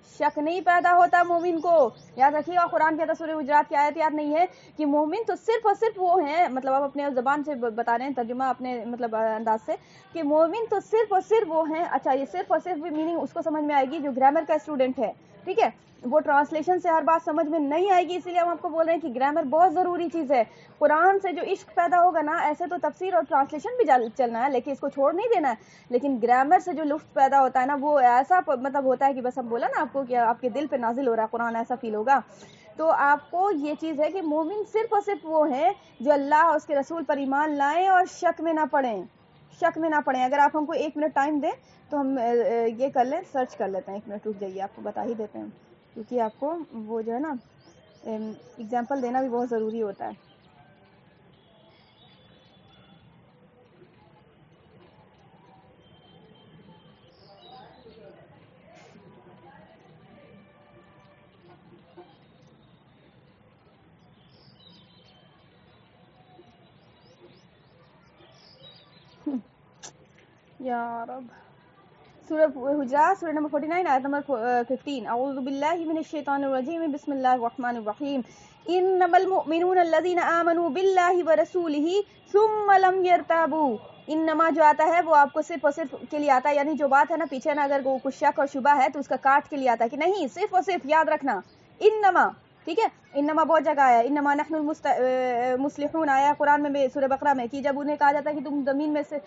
شک نہیں پیدا ہوتا مومن کو. یاد رکھیے گا قرآن کے سورہ حجرات کی آیت یاد نہیں ہے کہ مومن تو صرف اور صرف وہ ہیں, مطلب آپ اپنے زبان سے بتا رہے ہیں ترجمہ اپنے مطلب انداز سے, کہ مومن تو صرف اور صرف وہ ہیں. اچھا یہ صرف اور صرف بھی میننگ اس کو سمجھ میں آئے گی جو گرامر کا اسٹوڈنٹ ہے, ٹھیک ہے, وہ ٹرانسلیشن سے ہر بات سمجھ میں نہیں آئے گی, اسی لیے ہم آپ کو بول رہے ہیں کہ گرامر بہت ضروری چیز ہے. قرآن سے جو عشق پیدا ہوگا نا, ایسے تو تفسیر اور ٹرانسلیشن بھی چلنا ہے لیکن اس کو چھوڑ نہیں دینا ہے, لیکن گرامر سے جو لطف پیدا ہوتا ہے نا وہ ایسا مطلب ہوتا ہے کہ بس ہم بولا نا آپ کو کہ آپ کے دل پہ نازل ہو رہا ہے قرآن, ایسا فیل ہوگا. تو آپ کو یہ چیز ہے کہ مومن صرف اور صرف وہ ہیں جو اللہ اور اس کے رسول پر ایمان لائیں اور شک میں نہ پڑیں, شک میں نہ پڑیں. اگر آپ ہم کو 1 منٹ ٹائم دیں تو ہم یہ کر لیں, سرچ کر لیتے ہیں. 1 منٹ رک جائیے, آپ کو بتا ہی دیتے ہیں, کیونکہ آپ کو وہ جو ہے نا اگزامپل دینا بھی بہت ضروری ہوتا ہے. یا رب, سورہ حجرات سورہ نمبر 49 آیت نمبر 15. اعوذ باللہ من الشیطان الرجیم, بسم اللہ الرحمن الرحیم. انما المؤمنون الذین آمنوا باللہ ورسولہ ثم لم یرتابوا. انما جو آتا ہے وہ آپ کو صرف اور صرف کے لیے آتا ہے, یعنی جو بات ہے نا پیچھے نا اگر کچھ شک اور شبہ ہے تو اس کا کاٹ کے لیے آتا ہے کہ نہیں, صرف اور صرف یاد رکھنا انما, ٹھیک ہے. انما بہت جگہ آیا, انما نحن المصلحون آیا قرآن میں سورہ بقرہ میں, کہ جب انہیں کہا جاتا ہے کہ تم زمین میں سے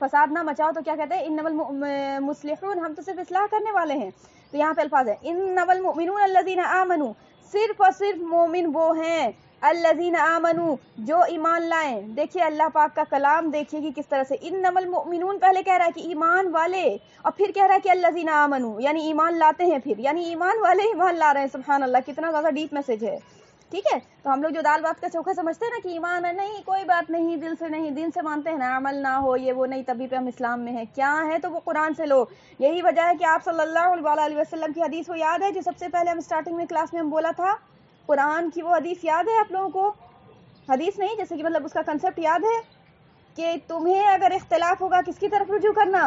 فساد نہ مچاؤ تو کیا کہتے ہیں, انما المصلحون, ہم تو صرف اصلاح کرنے والے ہیں. تو یہاں پہ الفاظ ہے انما المؤمنون الذین آمنوا, صرف اور صرف مومن وہ ہیں الذین آمنوا جو ایمان لائیں. دیکھیے اللہ پاک کا کلام دیکھیے کہ کس طرح سے انما المؤمنون پہلے کہہ رہا ہے کہ ایمان والے, اور پھر کہہ رہا ہے کہ الذین آمنوا یعنی ایمان لاتے ہیں, پھر یعنی ایمان والے ایمان لا رہے ہیں. سبحان اللہ, کتنا زیادہ ڈیپ میسج ہے, ٹھیک ہے. تو ہم لوگ جو دال بات کا چوکھا سمجھتے ہیں نا کہ ایمان ہے, نہیں کوئی بات نہیں, دل سے نہیں, دین سے مانتے ہیں نا, عمل نہ ہو یہ وہ نہیں, تبھی پہ ہم اسلام میں ہیں. کیا ہے تو وہ قرآن سے لو. یہی وجہ ہے کہ آپ صلی اللہ علیہ وسلم کی حدیث وہ یاد ہے جو سب سے پہلے ہم اسٹارٹنگ میں کلاس میں ہم بولا تھا, قرآن کی وہ حدیث یاد ہے آپ لوگوں کو؟ حدیث نہیں, جیسے کہ مطلب اس کا کنسپٹ یاد ہے کہ تمہیں اگر اختلاف ہوگا کس کی طرف رجوع کرنا,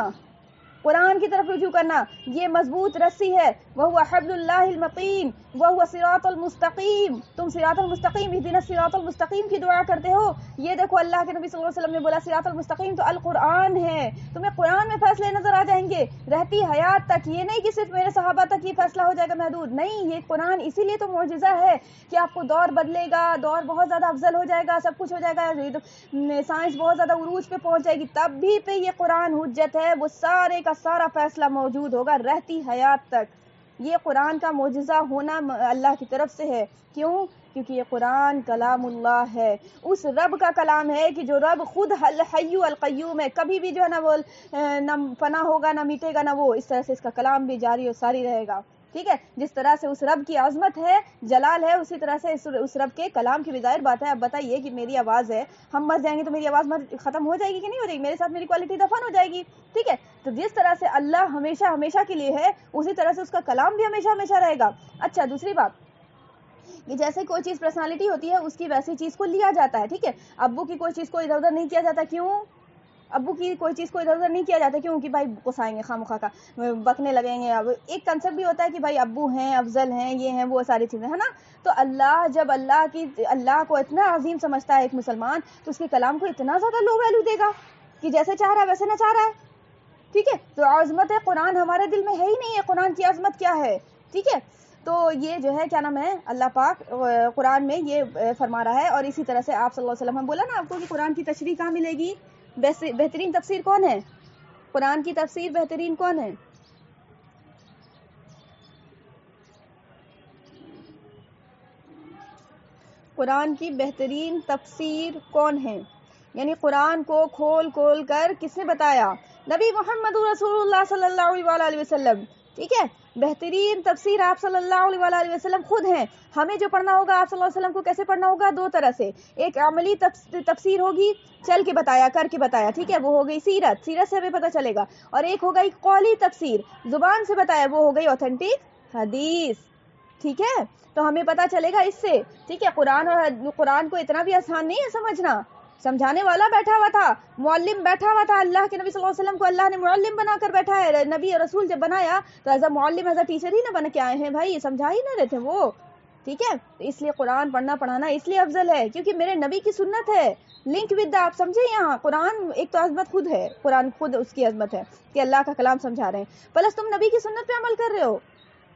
قرآن کی طرف رجوع کرنا. یہ مضبوط رسی ہے, وَهُوَ حَبْلُ اللَّهِ الْمَتِينُ وَهُوَ صِرَاطُ الْمُسْتَقِيمُ. تم صراط المستقیم, اهدنا الصراط المستقیم کی دعا کرتے ہو. یہ دیکھو اللہ کے نبی صلی اللہ علیہ وسلم نے بولا صراط المستقیم تو القرآن ہے. تمہیں قرآن میں فیصلے نظر آ جائیں گے رہتی حیات تک. یہ نہیں کہ صرف میرے صحابہ تک یہ فیصلہ ہو جائے گا محدود, نہیں, یہ قرآن اسی لیے تو معجزہ ہے کہ آپ کو دور بدلے گا, دور بہت زیادہ افضل ہو جائے گا, سب کچھ ہو جائے گا, سائنس بہت زیادہ عروج پہ پہنچ جائے گی, تب بھی پہ یہ قرآن حجت ہے. وہ سارے کا سارا فیصلہ موجود ہوگا رہتی حیات تک. یہ قرآن کا معجزہ ہونا اللہ کی طرف سے ہے. کیوں؟ کیونکہ یہ قرآن کلام اللہ ہے, اس رب کا کلام ہے کہ جو رب خود الحی القیوم ہے, کبھی بھی جو ہے نا وہ نہ فنا ہوگا نہ میٹے گا نہ وہ, اس طرح سے اس کا کلام بھی جاری اور ساری رہے گا, ٹھیک ہے. جس طرح سے اس رب کی عظمت ہے, جلال ہے, اسی طرح سے اس رب کے کلام کی بھی ظاہر بات ہے. اب بتائیے کہ میری آواز ہے, ہم مر جائیں گے تو میری آواز ختم ہو جائے گی کہ نہیں ہو جائے گی, میرے ساتھ میری کوالٹی دفن ہو جائے گی, ٹھیک ہے. تو جس طرح سے اللہ ہمیشہ ہمیشہ کے لیے ہے, اسی طرح سے اس کا کلام بھی ہمیشہ ہمیشہ رہے گا. اچھا دوسری بات کہ جیسے کوئی چیز پرسنالٹی ہوتی ہے اس کی ویسی چیز کو لیا جاتا ہے, ٹھیک ہے. ابو کی کوئی چیز کو ادھر ادھر نہیں کیا جاتا, کیوں؟ ابو کی کوئی چیز کو ادھر ادھر نہیں کیا جاتا, کیوں کہ بھائی غصائیں گے, خواہ کا بکنے لگیں گے. اب ایک کنسپٹ بھی ہوتا ہے کہ بھائی ابو ہیں, افضل ہیں, یہ ہیں, وہ ساری چیزیں ہے نا. تو اللہ جب اللہ کو اتنا عظیم سمجھتا ہے ایک مسلمان, تو اس کے کلام کو اتنا زیادہ لو ویلو دے گا کہ جیسے چاہ رہا ہے ویسے نہ چاہ رہا ہے, ٹھیک ہے. تو عظمت قرآن ہمارے دل میں ہے ہی نہیں ہے, قرآن کی عظمت کیا ہے, ٹھیک ہے. تو یہ جو ہے کیا نام ہے, اللہ پاک قرآن میں یہ فرما رہا ہے. اور اسی طرح سے آپ صلی اللہ علیہ وسلم, ہم بولا نا آپ کو کہ قرآن کی تشریح کہاں ملے گی, بہترین تفسیر کون ہے, قرآن کی تفسیر بہترین کون ہے؟ قرآن کی بہترین تفسیر کون ہے, یعنی قرآن کو کھول کھول کر کس نے بتایا؟ نبی محمد رسول اللہ صلی اللہ علیہ وسلم, ٹھیک ہے. بہترین تفسیر آپ صلی اللہ علیہ وسلم خود ہیں. ہمیں جو پڑھنا ہوگا آپ صلی اللہ علیہ وسلم کو کیسے پڑھنا ہوگا, 2 طرح سے. ایک عملی تفسیر ہوگی, چل کے بتایا, کر کے بتایا, ٹھیک ہے, وہ ہو گئی سیرت سے ہمیں پتہ چلے گا. اور ایک ہوگا ایک قولی تفسیر, زبان سے بتایا, وہ ہو گئی اوتھینٹک حدیث, ٹھیک ہے. تو ہمیں پتہ چلے گا اس سے, ٹھیک ہے. قرآن کو اتنا بھی آسان نہیں ہے سمجھنا, سمجھانے والا بیٹھا ہوا تھا، معلم بیٹھا ہوا تھا. اللہ کے نبی صلی اللہ علیہ وسلم کو اللہ نے معلم بنا کر بیٹھا ہے. نبی اور رسول جب بنایا تو ایز اے معلم ایز اے ٹیچر ہی نہ بن کے آئے ہیں بھائی، سمجھا ہی نہ رہے تھے وہ. ٹھیک ہے، اس لیے قرآن پڑھنا پڑھانا اس لیے افضل ہے کیونکہ میرے نبی کی سنت ہے. لنک ود دا، آپ سمجھے، یہاں قرآن ایک تو عظمت خود ہے، قرآن خود اس کی عظمت ہے کہ اللہ کا کلام سمجھا رہے ہیں، پلس تم نبی کی سنت پہ عمل کر رہے ہو.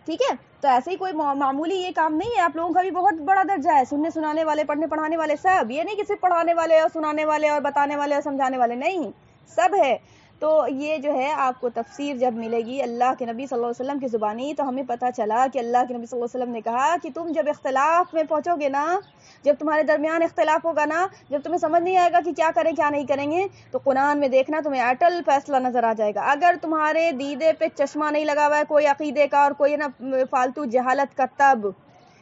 ٹھیک ہے، تو ایسے ہی کوئی معمولی یہ کام نہیں ہے، آپ لوگوں کا بھی بہت بڑا درجہ ہے، سننے سنانے والے، پڑھنے پڑھانے والے سب. یہ نہیں کہ صرف پڑھانے والے اور سنانے والے اور بتانے والے اور سمجھانے والے، نہیں، سب ہے. تو یہ جو ہے آپ کو تفسیر جب ملے گی اللہ کے نبی صلی اللہ علیہ وسلم کی زبانی، تو ہمیں پتہ چلا کہ اللہ کے نبی صلی اللہ علیہ وسلم نے کہا کہ تم جب اختلاف میں پہنچو گے نا، جب تمہارے درمیان اختلاف ہوگا نا، جب تمہیں سمجھ نہیں آئے گا کہ کیا کریں کیا نہیں کریں گے، تو قرآن میں دیکھنا تمہیں اٹل فیصلہ نظر آ جائے گا. اگر تمہارے دیدے پہ چشمہ نہیں لگا ہوا ہے کوئی عقیدے کا اور کوئی نا فالتو جہالت کا، تب،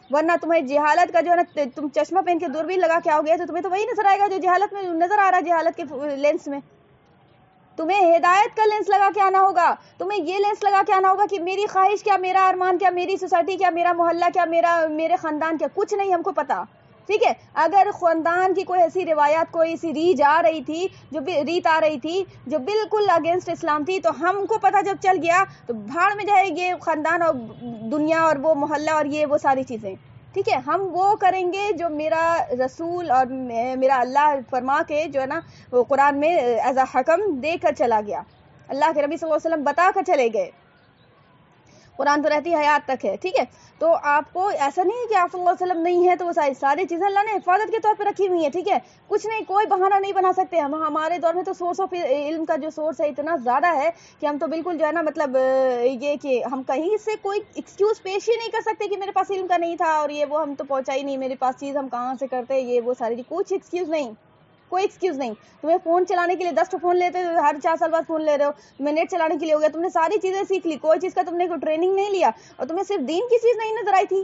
ورنہ تمہیں جہالت کا جو ہے نا، تم چشمہ پہن کے دوربین لگا کے آؤ گے تو تمہیں تو وہی نظر آئے گا جو جہالت میں نظر آ رہا ہے. جہالت کے لینس میں تمہیں ہدایت کا لینس لگا کے آنا ہوگا، تمہیں یہ لینس لگا کے آنا ہوگا کہ میری خواہش کیا، میرا ارمان کیا، میری سوسائٹی کیا، میرا محلہ کیا، میرے خاندان کیا، کچھ نہیں ہم کو پتا. ٹھیک ہے، اگر خاندان کی کوئی ایسی روایات، کوئی ایسی ریت آ رہی تھی جو بالکل اگینسٹ اسلام تھی، تو ہم کو پتا جب چل گیا تو بھاڑ میں جائے گے خاندان اور دنیا اور وہ محلہ اور یہ وہ ساری چیزیں. ٹھیک ہے، ہم وہ کریں گے جو میرا رسول اور میرا اللہ فرما کے جو ہے نا وہ قرآن میں ایز اے حکم دے کر چلا گیا، اللہ کے نبی صلی اللہ علیہ وسلم بتا کر چلے گئے. قرآن تو رہتی حیات تک ہے. ٹھیک ہے، تو آپ کو ایسا نہیں ہے کہ آپ صلی اللہ علیہ وسلم نہیں ہے تو وہ ساری چیزیں اللہ نے حفاظت کے طور پہ رکھی ہوئی ہیں. ٹھیک ہے، کچھ نہیں، کوئی بہانہ نہیں بنا سکتے ہم. ہمارے دور میں تو سورس آف علم کا جو سورس ہے اتنا زیادہ ہے کہ ہم تو بالکل جو ہے نا مطلب یہ کہ ہم کہیں سے کوئی ایکسکیوز پیش ہی نہیں کر سکتے کہ میرے پاس علم کا نہیں تھا اور یہ وہ ہم تو پہنچا ہی نہیں، میرے پاس چیز ہم کہاں سے کرتے، یہ وہ ساری کچھ ایکسکیوز نہیں، کوئی ایکسکیوز نہیں. تمہیں فون چلانے کے لیے 10 فون لیتے ہو، ہر 4 سال بعد فون لے رہے ہو. تمہیں نیٹ چلانے کے لیے ہو گیا، تم نے ساری چیزیں سیکھ لی، کوئی چیز کا تم نے کوئی ٹریننگ نہیں لیا، اور تمہیں صرف دین کی چیز نہیں نظر آئی تھی،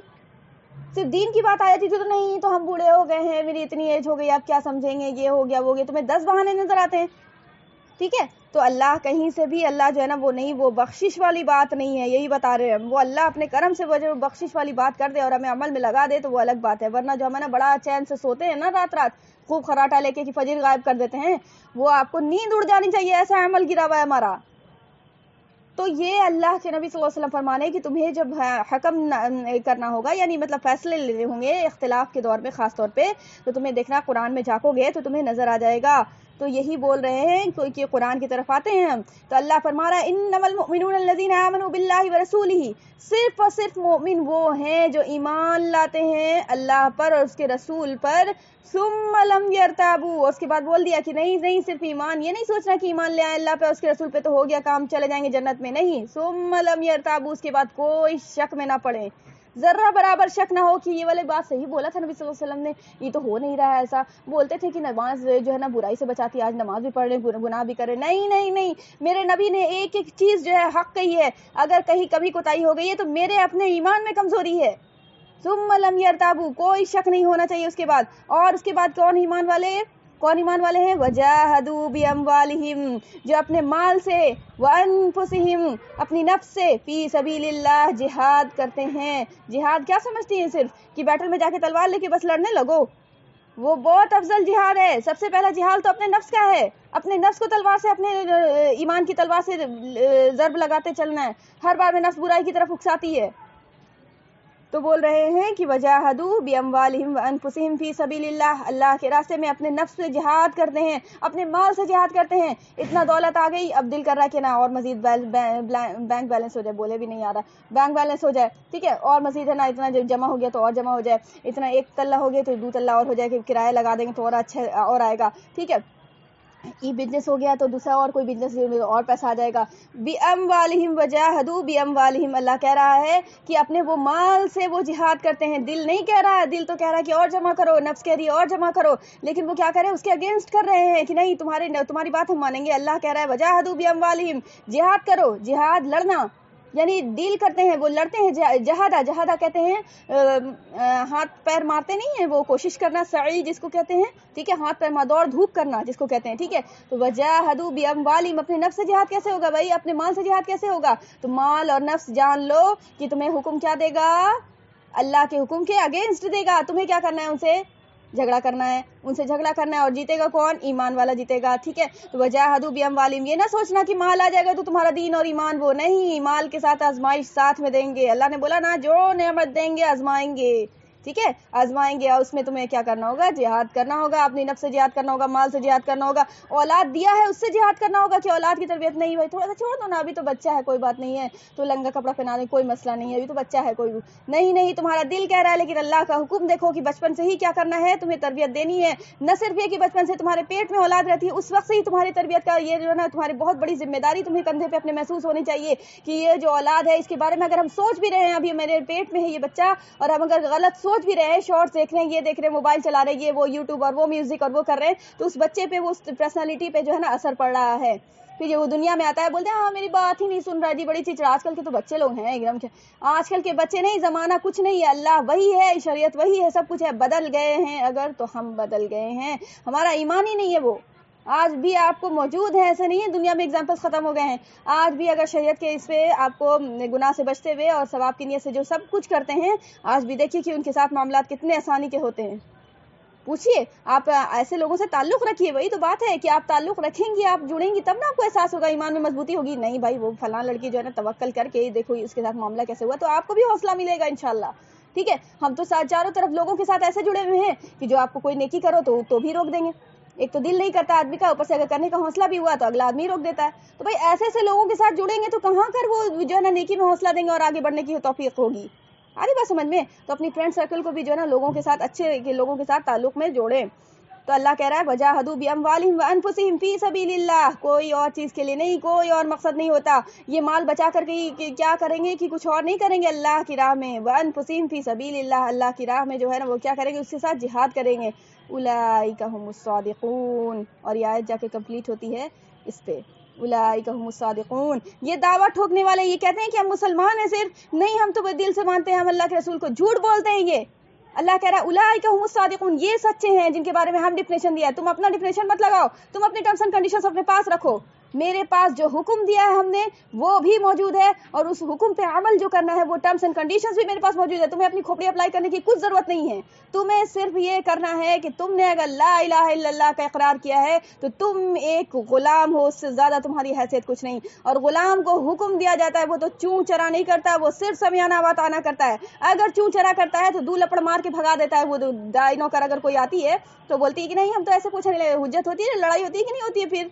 صرف دین کی بات آئی تھی تو نہیں تو ہم بوڑھے ہو گئے ہیں، میری اتنی ایج ہو گئی، آپ کیا سمجھیں گے، یہ ہو گیا وہ گیا، تمہیں 10 بہانے نظر آتے ہیں. ٹھیک ہے، تو اللہ کہیں سے بھی اللہ جو ہے نا وہ نہیں، وہ بخشش والی بات نہیں ہے، یہی بتا رہے ہیں. وہ اللہ اپنے کرم سے وہ جو بخشش والی بات کر دے اور ہمیں عمل میں لگا دے تو وہ الگ بات ہے. ورنہ جو ہمیں نا بڑا چین سے سوتے ہیں نا رات خوب خراٹا لے کے کہ فجر غائب کر دیتے ہیں، وہ آپ کو نیند اڑ جانی چاہیے، ایسا عمل گرا ہوا ہے ہمارا. تو یہ اللہ کے نبی صلی اللہ علیہ وسلم فرمانے کہ تمہیں جب حکم کرنا ہوگا، یعنی مطلب فیصلے لینے ہوں گے اختلاف کے دور میں خاص طور پہ، تو تمہیں دیکھنا قرآن میں جھانکو گے تو تمہیں نظر آ جائے گا. تو یہی بول رہے ہیں کہ قرآن کی طرف آتے ہیں ہم. تو اللہ فرما رہا ہے انما المؤمنون الذین آمنوا باللہ ورسولہ، صرف اور صرف مومن وہ ہیں جو ایمان لاتے ہیں اللہ پر اور اس کے رسول پر، ثم لم یرتابوا، اس کے بعد بول دیا کہ نہیں صرف ایمان، یہ نہیں سوچنا کہ ایمان لے آئے اللہ پہ اس کے رسول پہ تو ہو گیا کام، چلے جائیں گے جنت میں، نہیں، ثم لم یرتابوا، اس کے بعد کوئی شک میں نہ پڑے، ذرہ برابر شک نہ ہو کہ یہ والی بات صحیح بولا تھا نبی صلی اللہ علیہ وسلم نے، یہ تو ہو نہیں رہا ہے ایسا. بولتے تھے کہ نماز جو ہے نا برائی سے بچاتی ہے، آج نماز بھی پڑھ رہے گناہ بھی کر رہے، نہیں، میرے نبی نے ایک چیز جو ہے حق کہی ہے، اگر کہیں کبھی کوتاہی ہو گئی ہے تو میرے اپنے ایمان میں کمزوری ہے. ثم لم یرتابوا، کوئی شک نہیں ہونا چاہیے اس کے بعد. اور اس کے بعد کون ایمان والے ہیں؟ وجاہدوا باموالہم، جو اپنے مال سے، وانفسہم، اپنی نفس سے، فی سبیل اللہ، جہاد کرتے ہیں. جہاد کیا سمجھتی ہیں؟ صرف کہ بیٹل میں جا کے تلوار لے کے بس لڑنے لگو، وہ بہت افضل جہاد ہے. سب سے پہلا جہاد تو اپنے نفس کا ہے، اپنے نفس کو تلوار سے، اپنے ایمان کی تلوار سے ضرب لگاتے چلنا ہے. ہر بار میں نفس برائی کی طرف اکساتی ہے. تو بول رہے ہیں کہ وجاہدوا باموالہم وانفسہم فی سبیل اللہ، اللہ کے راستے میں اپنے نفس سے جہاد کرتے ہیں، اپنے مال سے جہاد کرتے ہیں. اتنا دولت آ گئی، اب دل کر رہا ہے کہ نا اور مزید بینک بیلنس ہو جائے، بولے بھی نہیں آ رہا، بینک بیلنس ہو جائے. ٹھیک ہے، اور مزید ہے نا اتنا جمع ہو گیا تو اور جمع ہو جائے، اتنا 1 تلہ ہو گیا تو 2 تلہ اور ہو جائے، کہ کرایہ لگا دیں گے تو اور اچھا اور آئے گا. ٹھیک ہے، ای بزنس ہو گیا تو دوسرا اور کوئی بزنس اور پیسہ آ جائے گا. باموالہم وجاہدوا باموالہم، اللہ کہہ رہا ہے کہ اپنے وہ مال سے وہ جہاد کرتے ہیں. دل نہیں کہہ رہا ہے، دل تو کہہ رہا ہے کہ اور جمع کرو، نفس کہہ رہی ہے اور جمع کرو، لیکن وہ کیا کر رہے ہیں؟ اس کے اگینسٹ کر رہے ہیں کہ نہیں تمہاری بات ہم مانیں گے. اللہ کہہ رہا ہے وجاہدوا باموالہم، جہاد کرو، جہاد لڑنا یعنی ڈیل کرتے ہیں، وہ لڑتے ہیں. جہادہ کہتے ہیں ہاتھ پیر مارتے نہیں ہیں، وہ کوشش کرنا، سعی جس کو کہتے ہیں. ٹھیک ہے، ہاتھ پیر دوڑ دھوپ کرنا جس کو کہتے ہیں. ٹھیک ہے، تو وجاہدوا باموالہم، اپنے نفس سے جہاد کیسے ہوگا بھائی؟ اپنے مال سے جہاد کیسے ہوگا؟ تو مال اور نفس جان لو کہ تمہیں حکم کیا دے گا؟ اللہ کے حکم کے اگینسٹ دے گا. تمہیں کیا کرنا ہے؟ ان سے جھگڑا کرنا ہے، ان سے جھگڑا کرنا ہے، اور جیتے گا کون؟ ایمان والا جیتے گا، ٹھیک ہے؟ تو وجاہدوا باموالہم، یہ نہ سوچنا کہ مال آ جائے گا تو تمہارا دین اور ایمان، وہ نہیں، مال کے ساتھ آزمائش ساتھ میں دیں گے، اللہ نے بولا نا جو نعمت دیں گے آزمائیں گے، ٹھیک ہے؟ آزمائیں گے، اور اس میں تمہیں کیا کرنا ہوگا؟ جہاد کرنا ہوگا، اپنی نفس سے جہاد کرنا ہوگا، مال سے جہاد کرنا ہوگا، اولاد دیا ہے اس سے جہاد کرنا ہوگا کہ اولاد کی تربیت نہیں ہوئی، تھوڑا سا چھوڑ دو نا، ابھی تو بچہ ہے، کوئی بات نہیں ہے، تو لنگا کپڑا پہنا دیں، کوئی مسئلہ نہیں ہے، ابھی تو بچہ ہے، کوئی نہیں، تمہارا دل کہہ رہا ہے، لیکن اللہ کا حکم دیکھو کہ بچپن سے ہی کیا کرنا ہے، تمہیں تربیت دینی ہے، نہ صرف یہ کہ بچپن سے تمہارے پیٹ میں اولاد رہتی ہے اس وقت سے ہی تمہاری تربیت کا یہ جو ہے نا تمہاری بہت بڑی ذمہ داری تمہیں کندھے پہ اپنے محسوس ہونی چاہیے کہ یہ جو اولاد ہے اس کے بارے میں اگر ہم سوچ بھی رہے ہیں، ابھی میرے پیٹ میں ہے یہ بچہ، اور ہم اگر غلط سوچ بھی رہے ہیں، شارٹس دیکھ رہے ہیں، یہ دیکھ رہے ہیں، موبائل چلا رہے ہیں، یہ وہ یوٹیوب اور وہ میوزک اور وہ کر رہے ہیں، تو اس بچے پہ وہ پرسنالٹی پہ جو ہے نا اثر پڑ رہا ہے، پھر یہ وہ دنیا میں آتا ہے، بولتے ہیں ہاں میری بات ہی نہیں سن رہا جی، بڑی چیز، آج کل کے تو بچے لوگ ہیں ایک دم سے، آج کل کے بچے نہیں، زمانہ کچھ نہیں ہے، اللہ وہی ہے، شریعت وہی ہے، سب کچھ ہے، بدل گئے ہیں اگر تو ہم بدل گئے ہیں، ہمارا ایمان ہی نہیں ہے، وہ آج بھی آپ کو موجود ہے، ایسے نہیں ہے دنیا میں ایگزامپلس ختم ہو گئے ہیں، آج بھی اگر شریعت کے اس پہ آپ کو گناہ سے بچتے ہوئے اور ثواب کی نیت سے جو سب کچھ کرتے ہیں، آج بھی دیکھیے کہ ان کے ساتھ معاملات کتنے آسانی کے ہوتے ہیں، پوچھیے آپ ایسے لوگوں سے تعلق رکھیے، وہی تو بات ہے کہ آپ تعلق رکھیں گی، آپ جڑیں گی، تب نا آپ کو احساس ہوگا، ایمان میں مضبوطی ہوگی، نہیں بھائی وہ فلاں لڑکی جو ہے نا توکل کر کے دیکھو اس کے ساتھ معاملہ کیسے ہوا، تو آپ کو بھی حوصلہ ملے گا انشاءاللہ، ٹھیک ہے؟ ہم تو چاروں طرف لوگوں کے ساتھ ایسے جڑے ہوئے ہیں کہ جو آپ کو کوئی نیکی کرو تو بھی روک دیں گے، ایک تو دل نہیں کرتا آدمی کا، اوپر سے اگر کرنے کا حوصلہ بھی ہوا تو اگلا آدمی روک دیتا ہے، تو بھائی ایسے لوگوں کے ساتھ جڑیں گے تو کہاں کر وہ جو ہے نا نیکی میں حوصلہ دیں گے اور آگے بڑھنے کی توفیق ہوگی، آ رہی بات سمجھ میں؟ تو اپنی فرینڈ سرکل کو بھی جو ہے نا لوگوں کے ساتھ اچھے لوگوں کے ساتھ تعلق میں جوڑیں، تو اللہ کہہ رہا ہے وجاہدوا باموالہم وانفسہم فی سبیل اللہ، کوئی اور چیز کے لیے نہیں، کوئی اور مقصد نہیں ہوتا، یہ مال بچا کر کے کیا کریں گے کہ کچھ اور نہیں کریں گے اللہ کی راہ میں، وانفسہم فی سبیل اللہ، اللہ کی راہ میں جو ہے نا وہ کیا کریں گے، اس کے ساتھ جہاد کریں گے، اولئک ھم الصادقون، اور یہ آیت جا کے کمپلیٹ ہوتی ہے اس پہ، اولئک ھم الصادقون، یہ دعویٰ ٹھوکنے والے یہ کہتے ہیں کہ ہم مسلمان ہیں صرف، نہیں ہم تو دل سے مانتے ہیں، ہم اللہ کے رسول کو جھوٹ بولتے ہیں، یہ اللہ کہہ رہا ہے اولئک ھم الصادقون، یہ سچے ہیں جن کے بارے میں ہم ڈیفینیشن دیا ہے، تم اپنا ڈیفینیشن مت لگاؤ، تم اپنے ٹرمز اینڈ کنڈیشنز اپنے پاس رکھو، میرے پاس جو حکم دیا ہے ہم نے وہ بھی موجود ہے، اور اس حکم پہ عمل جو کرنا ہے وہ ٹرمز اینڈ کنڈیشنز بھی میرے پاس موجود ہے، تمہیں اپنی کھوپڑی اپلائی کرنے کی کچھ ضرورت نہیں ہے، تمہیں صرف یہ کرنا ہے کہ تم نے اگر لا الہ الا اللہ کا اقرار کیا ہے تو تم ایک غلام ہو، اس سے زیادہ تمہاری حیثیت کچھ نہیں، اور غلام کو حکم دیا جاتا ہے وہ تو چوں چرا نہیں کرتا، وہ صرف سمیانہ واتانہ کرتا ہے، اگر چوں چرا کرتا ہے تو دو لپڑ مار کے بھگا دیتا ہے، وہ دائی نوکر اگر کوئی آتی ہے تو بولتی ہے کہ نہیں ہم تو ایسے پوچھنے لگے، حجت ہوتی ہے، لڑائی ہوتی ہے کہ نہیں ہوتی ہے پھر،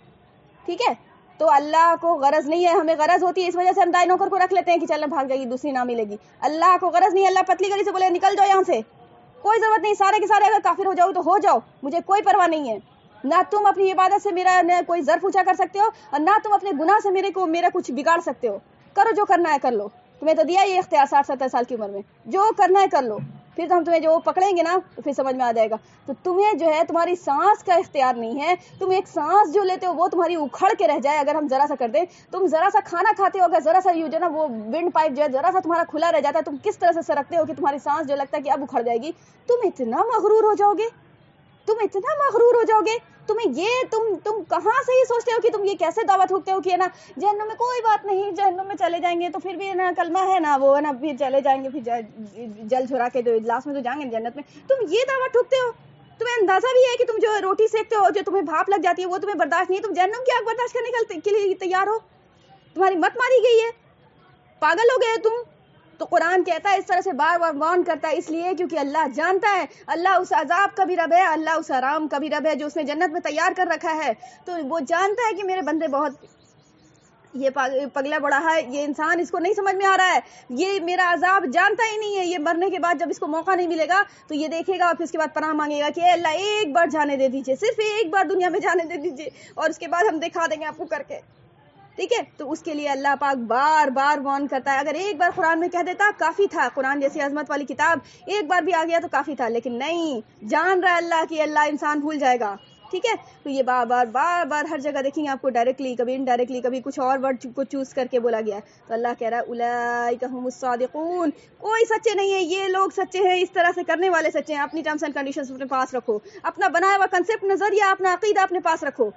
ٹھیک ہے؟ تو اللہ کو غرض نہیں ہے، ہمیں غرض ہوتی ہے، اس وجہ سے ہم دائی نوکر کو رکھ لیتے ہیں کہ چلنا بھاگ جائے گی، دوسری نہ ملے گی، اللہ کو غرض نہیں ہے، اللہ پتلی گلی سے بولے نکل جاؤ یہاں سے، کوئی ضرورت نہیں، سارے کے سارے اگر کافر ہو جاؤ تو ہو جاؤ، مجھے کوئی پرواہ نہیں ہے، نہ تم اپنی عبادت سے میرا کوئی ظرف پوچھا کر سکتے ہو، اور نہ تم اپنے گناہ سے میرا کچھ بگاڑ سکتے ہو، کرو جو کرنا ہے کر لو، تمہیں تو دیا یہ اختیار 60-70 سال کی عمر میں، جو کرنا ہے کر لو، پھر تو ہم تمہیں جو پکڑیں گے نا تو پھر سمجھ میں آ جائے گا، تو تمہیں جو ہے تمہاری سانس کا اختیار نہیں ہے، تم ایک سانس جو لیتے ہو وہ تمہاری اکھڑ کے رہ جائے، اگر ہم ذرا سا کر دیں، تم ذرا سا کھانا کھاتے ہو، اگر ذرا سا جو نا وہ ونڈ پائپ جو ہے ذرا سا تمہارا کھلا رہ جاتا ہے، تم کس طرح سے سرکتے ہو کہ تمہاری سانس جو لگتا ہے کہ اب اکھڑ جائے گی، تم اتنا مغرور ہو جاؤ گے، تم اتنا مغرور ہو جاؤ گے، تمہیں یہ تم کہاں سے ہی سوچتے ہو کہ تم یہ کیسے دعوت ٹھوکتے ہو کہ نا جہنم میں کوئی بات نہیں، جہنم میں چلے جائیں گے تو پھر بھی نا کلمہ ہے نا وہ نا پھر چلے جائیں گے، پھر جل چھڑا کے تو لاسٹ میں تو جائیں گے جنت میں، تم یہ دعوت ٹھوکتے ہو، تمہیں اندازہ بھی ہے کہ تم جو روٹی سیکتے ہو جو تمہیں بھاپ لگ جاتی ہے وہ تمہیں برداشت نہیں ہے، تم جہنم کی آگ برداشت کرنے کے لیے تیار ہو، تمہاری مت ماری گئی ہے، پاگل ہو گئے تم، تو قرآن کہتا ہے اس طرح سے بار بار وارن کرتا ہے، اس لیے کیونکہ اللہ جانتا ہے، اللہ اس عذاب کا بھی رب ہے، اللہ اس آرام کا بھی رب ہے جو اس نے جنت میں تیار کر رکھا ہے، تو وہ جانتا ہے کہ میرے بندے بہت یہ پگلا بڑا ہے، یہ انسان اس کو نہیں سمجھ میں آ رہا ہے، یہ میرا عذاب جانتا ہی نہیں ہے، یہ مرنے کے بعد جب اس کو موقع نہیں ملے گا تو یہ دیکھے گا اور پھر اس کے بعد پناہ مانگے گا کہ اے اللہ ایک بار جانے دے دیجئے، صرف ایک بار دنیا میں جانے دے دیجئے، اور اس کے بعد ہم دکھا دیں گے آپ کو کر کے، ٹھیک ہے؟ تو اس کے لیے اللہ پاک بار بار وارن کرتا ہے، اگر ایک بار قرآن میں کہہ دیتا کافی تھا، قرآن جیسی عظمت والی کتاب ایک بار بھی آ گیا تو کافی تھا، لیکن نہیں، جان رہا اللہ کہ اللہ انسان بھول جائے گا، ٹھیک ہے؟ تو یہ بار بار ہر جگہ دیکھیں گے آپ کو ڈائریکٹلی کبھی انڈائریکٹلی کبھی کچھ اور ورڈ کو چوز کر کے بولا گیا ہے، تو اللہ کہہ رہا ہے اولئک ھم الصادقون، کوئی سچے نہیں ہے، یہ لوگ سچے ہیں، اس طرح سے کرنے والے سچے ہیں، اپنی ٹرمز اینڈ کنڈیشنز اپنے پاس رکھو، اپنا بنایا ہوا کنسپٹ نظریہ اپنا عقیدہ اپنے پاس رکھو،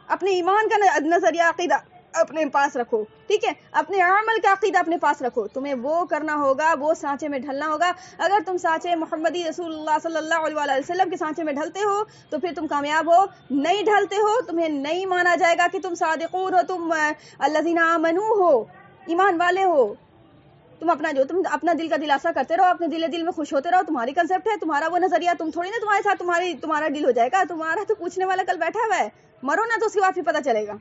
اپنے ایمان کا نظریہ عقیدہ اپنے پاس رکھو، ٹھیک ہے، اپنے عمل کا عقیدہ اپنے پاس رکھو، تمہیں وہ کرنا ہوگا، وہ سانچے میں ڈھلنا ہوگا۔ اگر تم سانچے محمدی رسول اللہ صلی اللہ علیہ وسلم کے سانچے میں ڈھلتے ہو تو پھر تم کامیاب ہو، نہیں ڈھلتے ہو تمہیں نہیں مانا جائے گا کہ تم صادقون ہو، تم الذین آمنو ہو، ایمان والے ہو۔ تم اپنا دل کا دلاسا کرتے رہو، اپنے دل میں خوش ہوتے رہو، تمہاری کنسپٹ ہے، تمہارا وہ نظریہ، تم تھوڑی نا تمہارے ساتھ تمہارا ڈیل ہو جائے گا، تمہارا تو پوچھنے والا کل بیٹھا ہوا ہے، مرو نا تو اس کے بعد پھر پتہ چلے گا۔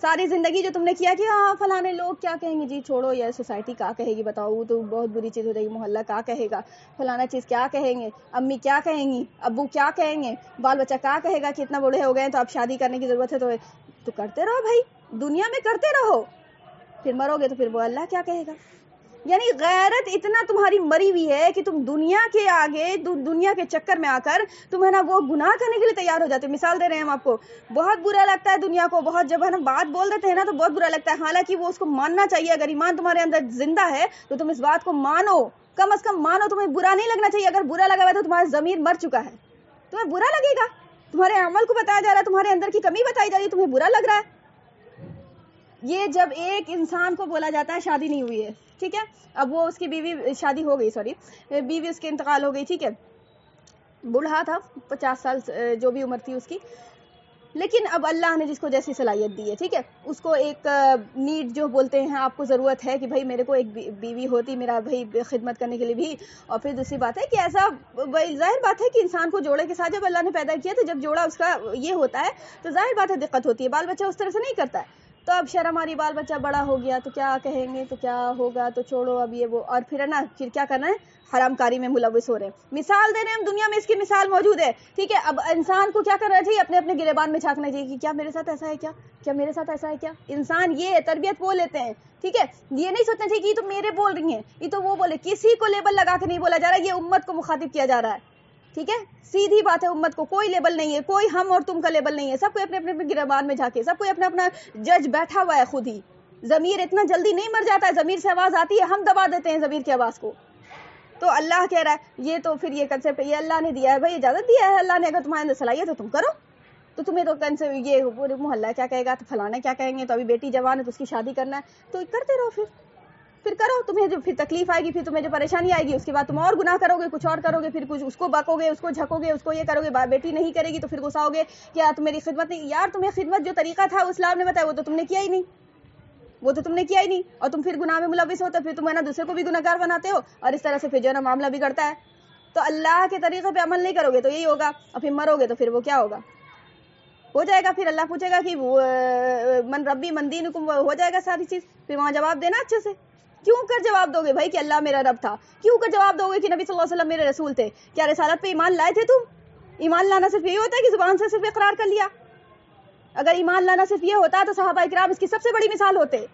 ساری زندگی جو تم نے کیا کہ ہاں فلانے لوگ کیا کہیں گے، جی چھوڑو یار، سوسائٹی کیا کہے گی، بتاؤ وہ تو بہت بری چیز ہو جائے گی، محلہ کیا کہے گا، فلانا چیز کیا کہیں گے، امی کیا کہیں گی، ابو کیا کہیں گے، بال بچہ کیا کہے گا کہ اتنا بوڑھے ہو گئے ہیں تو اب شادی کرنے کی ضرورت ہے، تو کرتے رہو بھائی، دنیا میں کرتے رہو، پھر مرو گے تو پھر وہ اللہ کیا کہے گا۔ یعنی غیرت اتنا تمہاری مری ہوئی ہے کہ تم دنیا کے آگے، دنیا کے چکر میں آ کر تم ہے نا وہ گناہ کرنے کے لیے تیار ہو جاتے ہو۔ مثال دے رہے ہیں ہم آپ کو، بہت برا لگتا ہے دنیا کو، بہت جب ہم بات بول دیتے ہیں نا تو بہت برا لگتا ہے، حالانکہ وہ اس کو ماننا چاہیے۔ اگر ایمان تمہارے اندر زندہ ہے تو تم اس بات کو مانو، کم از کم مانو، تمہیں برا نہیں لگنا چاہیے۔ اگر برا لگا ہوا تو تمہارا ضمیر مر چکا ہے، تمہیں برا لگے گا، تمہارے عمل کو بتایا جا رہا ہے، تمہارے اندر کی کمی بتائی جا رہی ہے، تمہیں برا لگ رہا ہے۔ یہ جب ایک انسان کو بولا جاتا ہے شادی نہیں ہوئی ہے، ٹھیک ہے، اب وہ اس کی بیوی شادی ہو گئی، سوری بیوی اس کے انتقال ہو گئی، ٹھیک ہے، بوڑھا تھا 50 سال جو بھی عمر تھی اس کی، لیکن اب اللہ نے جس کو جیسی صلاحیت دی ہے، ٹھیک ہے، اس کو ایک نیڈ جو بولتے ہیں، آپ کو ضرورت ہے کہ بھائی میرے کو ایک بیوی ہوتی میرا بھائی خدمت کرنے کے لیے بھی۔ اور پھر دوسری بات ہے کہ ایسا ظاہر بات ہے کہ انسان کو جوڑے کے ساتھ جب اللہ نے پیدا کیا تو جب جوڑا اس کا یہ ہوتا ہے تو ظاہر بات ہے دقت ہوتی ہے، بال بچہ اس طرح سے نہیں کرتا ہے، تو اب شرم ہماری بال بچہ بڑا ہو گیا تو کیا کہیں گے، تو کیا ہوگا، تو چھوڑو اب یہ وہ، اور پھر ہے نا پھر کیا کرنا ہے، حرام کاری میں ملوث ہو رہے ہیں۔ مثال دے رہے ہیں ہم، دنیا میں اس کی مثال موجود ہے، ٹھیک ہے۔ اب انسان کو کیا کرنا چاہیے، اپنے اپنے گریبان میں جھانکنا چاہیے کہ کیا میرے ساتھ ایسا ہے، کیا میرے ساتھ ایسا ہے کیا۔ انسان یہ تربیت وہ لیتے ہیں، ٹھیک ہے، یہ نہیں سوچنا چاہیے کہ یہ تو میرے بول رہی ہیں، یہ تو وہ بولے، کسی کو لیبل لگا کے نہیں بولا جا رہا، یہ امت کو مخاطب کیا جا رہا ہے، ٹھیک ہے، سیدھی بات ہے، امت کو کوئی لیبل نہیں ہے، کوئی ہم اور تم کا لیبل نہیں ہے، سب کو اپنے اپنے گریبان میں جھانکے، سب کو اپنا اپنا جج بیٹھا ہوا ہے خود ہی۔ ضمیر اتنا جلدی نہیں مر جاتا ہے، ضمیر سے آواز آتی ہے، ہم دبا دیتے ہیں ضمیر کی آواز کو۔ تو اللہ کہہ رہا ہے یہ تو پھر یہ کنسیپٹ یہ اللہ نے دیا ہے بھائی، اجازت دیا ہے اللہ نے، اگر تمہارے اندر صلاحیت ہے تو تم کرو، تو تمہیں تو کنسیپٹ یہ پورے محلہ کیا کہے گا، تو فلانا کیا کہیں گے، تو ابھی بیٹی جوان ہے تو اس کی شادی کرنا ہے، تو کرتے رہو، پھر کرو، تمہیں جو پھر تکلیف آئے گی، پھر تمہیں جو پریشانی آئے گی، اس کے بعد تم اور گناہ کرو گے، کچھ اور کرو گے، پھر کچھ اس کو بکو گے، اس کو جھکو گے، اس کو یہ کرو گے، بیٹی نہیں کرے گی تو پھر غصہ ہوگے کہ یار تم میری خدمت نہیں، یار تمہیں خدمت جو طریقہ تھا اسلام نے بتایا وہ تو تم نے کیا ہی نہیں، اور تم پھر گناہ میں ملوث ہوتے، پھر تم ہے نا دوسرے کو بھی گناہگار بناتے ہو، اور اس طرح سے پھر جو ہے نا معاملہ بگڑتا ہے۔ تو اللہ کے طریقے پہ عمل نہیں کرو گے تو یہی ہوگا، اور پھر مرو گے تو پھر وہ کیا ہوگا، ہو جائے گا، پھر اللہ پوچھے گا کہ من ربی من دینکم، ہو جائے گا ساری چیز، پھر وہاں جواب دینا اچھے سے۔ کیوں کر جواب دو گے بھائی کہ اللہ میرا رب تھا، کیوں کر جواب دو گے کہ نبی صلی اللہ علیہ وسلم میرے رسول تھے، کیا رسالت پہ ایمان لائے تھے تم؟ ایمان لانا صرف یہ ہوتا ہے کہ زبان سے صرف اقرار کر لیا؟ اگر ایمان لانا صرف یہ ہوتا تو صحابہ کرام اس کی سب سے بڑی مثال ہوتے،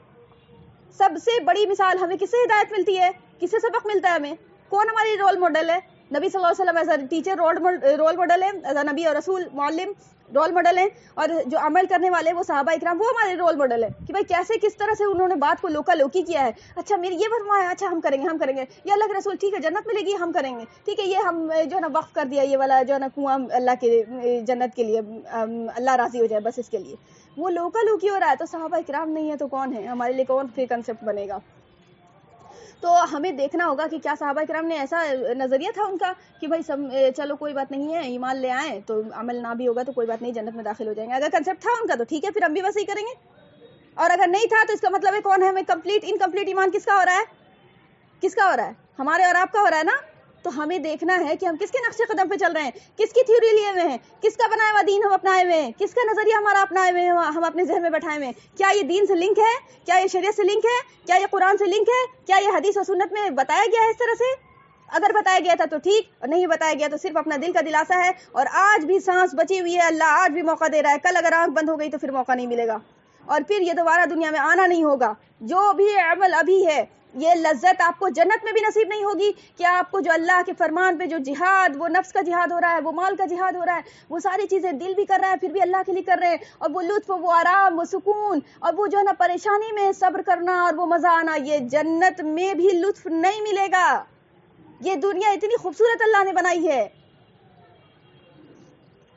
سب سے بڑی مثال۔ ہمیں کس سے ہدایت ملتی ہے، کس سے سبق ملتا ہے، ہمیں کون ہماری رول ماڈل ہے؟ نبی صلی اللہ علیہ وسلم as a teacher role model ہے، ایز اے نبی اور رسول معلم رول ماڈل ہیں، اور جو عمل کرنے والے وہ صحابہ اکرام وہ ہمارے رول ماڈل ہے کہ بھائی کیسے کس طرح سے انہوں نے بات کو لوکا لوکی کیا ہے۔ اچھا میری یہ فرمایا، اچھا ہم کریں گے، یہ اللہ کے رسول ٹھیک ہے جنت ملے گی، ہم کریں گے، ٹھیک ہے، یہ ہم جو ہے نا وقف کر دیا یہ والا جو ہے نا کنواں اللہ کے جنت کے لیے، اللہ راضی ہو جائے بس اس کے لیے، وہ لوکا لوکی ہو رہا ہے۔ تو صحابہ اکرام نہیں ہے تو کون ہے ہمارے لیے، کون پھر کنسپٹ بنے گا؟ تو ہمیں دیکھنا ہوگا کہ کیا صحابہ کرام نے ایسا نظریہ تھا ان کا کہ بھائی چلو کوئی بات نہیں ہے، ایمان لے آئیں تو عمل نہ بھی ہوگا تو کوئی بات نہیں، جنت میں داخل ہو جائیں گے۔ اگر کنسپٹ تھا ان کا تو ٹھیک ہے، پھر ہم بھی ویسے ہی کریں گے، اور اگر نہیں تھا تو اس کا مطلب ہے کون ہے ہمیں انکمپلیٹ ایمان کس کا ہو رہا ہے، ہمارے اور آپ کا ہو رہا ہے نا۔ تو ہمیں دیکھنا ہے کہ ہم کس کے نقش قدم پہ چل رہے ہیں، کس کی تھیوری لیے ہوئے ہیں، کس کا بنایا ہوا دین ہم اپنائے ہوئے ہیں، کس کا نظریہ ہمارا اپنائے ہوئے ہیں، ہم اپنے ذہن میں بیٹھائے ہوئے ہیں۔ کیا یہ دین سے لنک ہے، کیا یہ شریعت سے لنک ہے، کیا یہ قرآن سے لنک ہے، کیا یہ حدیث و سنت میں بتایا گیا ہے اس طرح سے؟ اگر بتایا گیا تھا تو ٹھیک، اور نہیں بتایا گیا تو صرف اپنا دل کا دلاسا ہے، اور آج بھی سانس بچی ہوئی ہے، اللہ آج بھی موقع دے رہا ہے، کل اگر آنکھ بند ہو گئی تو پھر موقع نہیں ملے گا، اور پھر یہ دوبارہ دنیا میں آنا نہیں ہوگا۔ جو بھی عمل ابھی ہے یہ لذت آپ کو جنت میں بھی نصیب نہیں ہوگی، کہ آپ کو جو اللہ کے فرمان پہ جو جہاد، وہ نفس کا جہاد ہو رہا ہے، وہ مال کا جہاد ہو رہا ہے، وہ ساری چیزیں دل بھی کر رہا ہے پھر بھی اللہ کے لیے کر رہے ہیں، اور وہ لطف، وہ آرام، وہ سکون، اور وہ جو ہے نا پریشانی میں صبر کرنا اور وہ مزہ آنا، یہ جنت میں بھی لطف نہیں ملے گا۔ یہ دنیا اتنی خوبصورت اللہ نے بنائی ہے،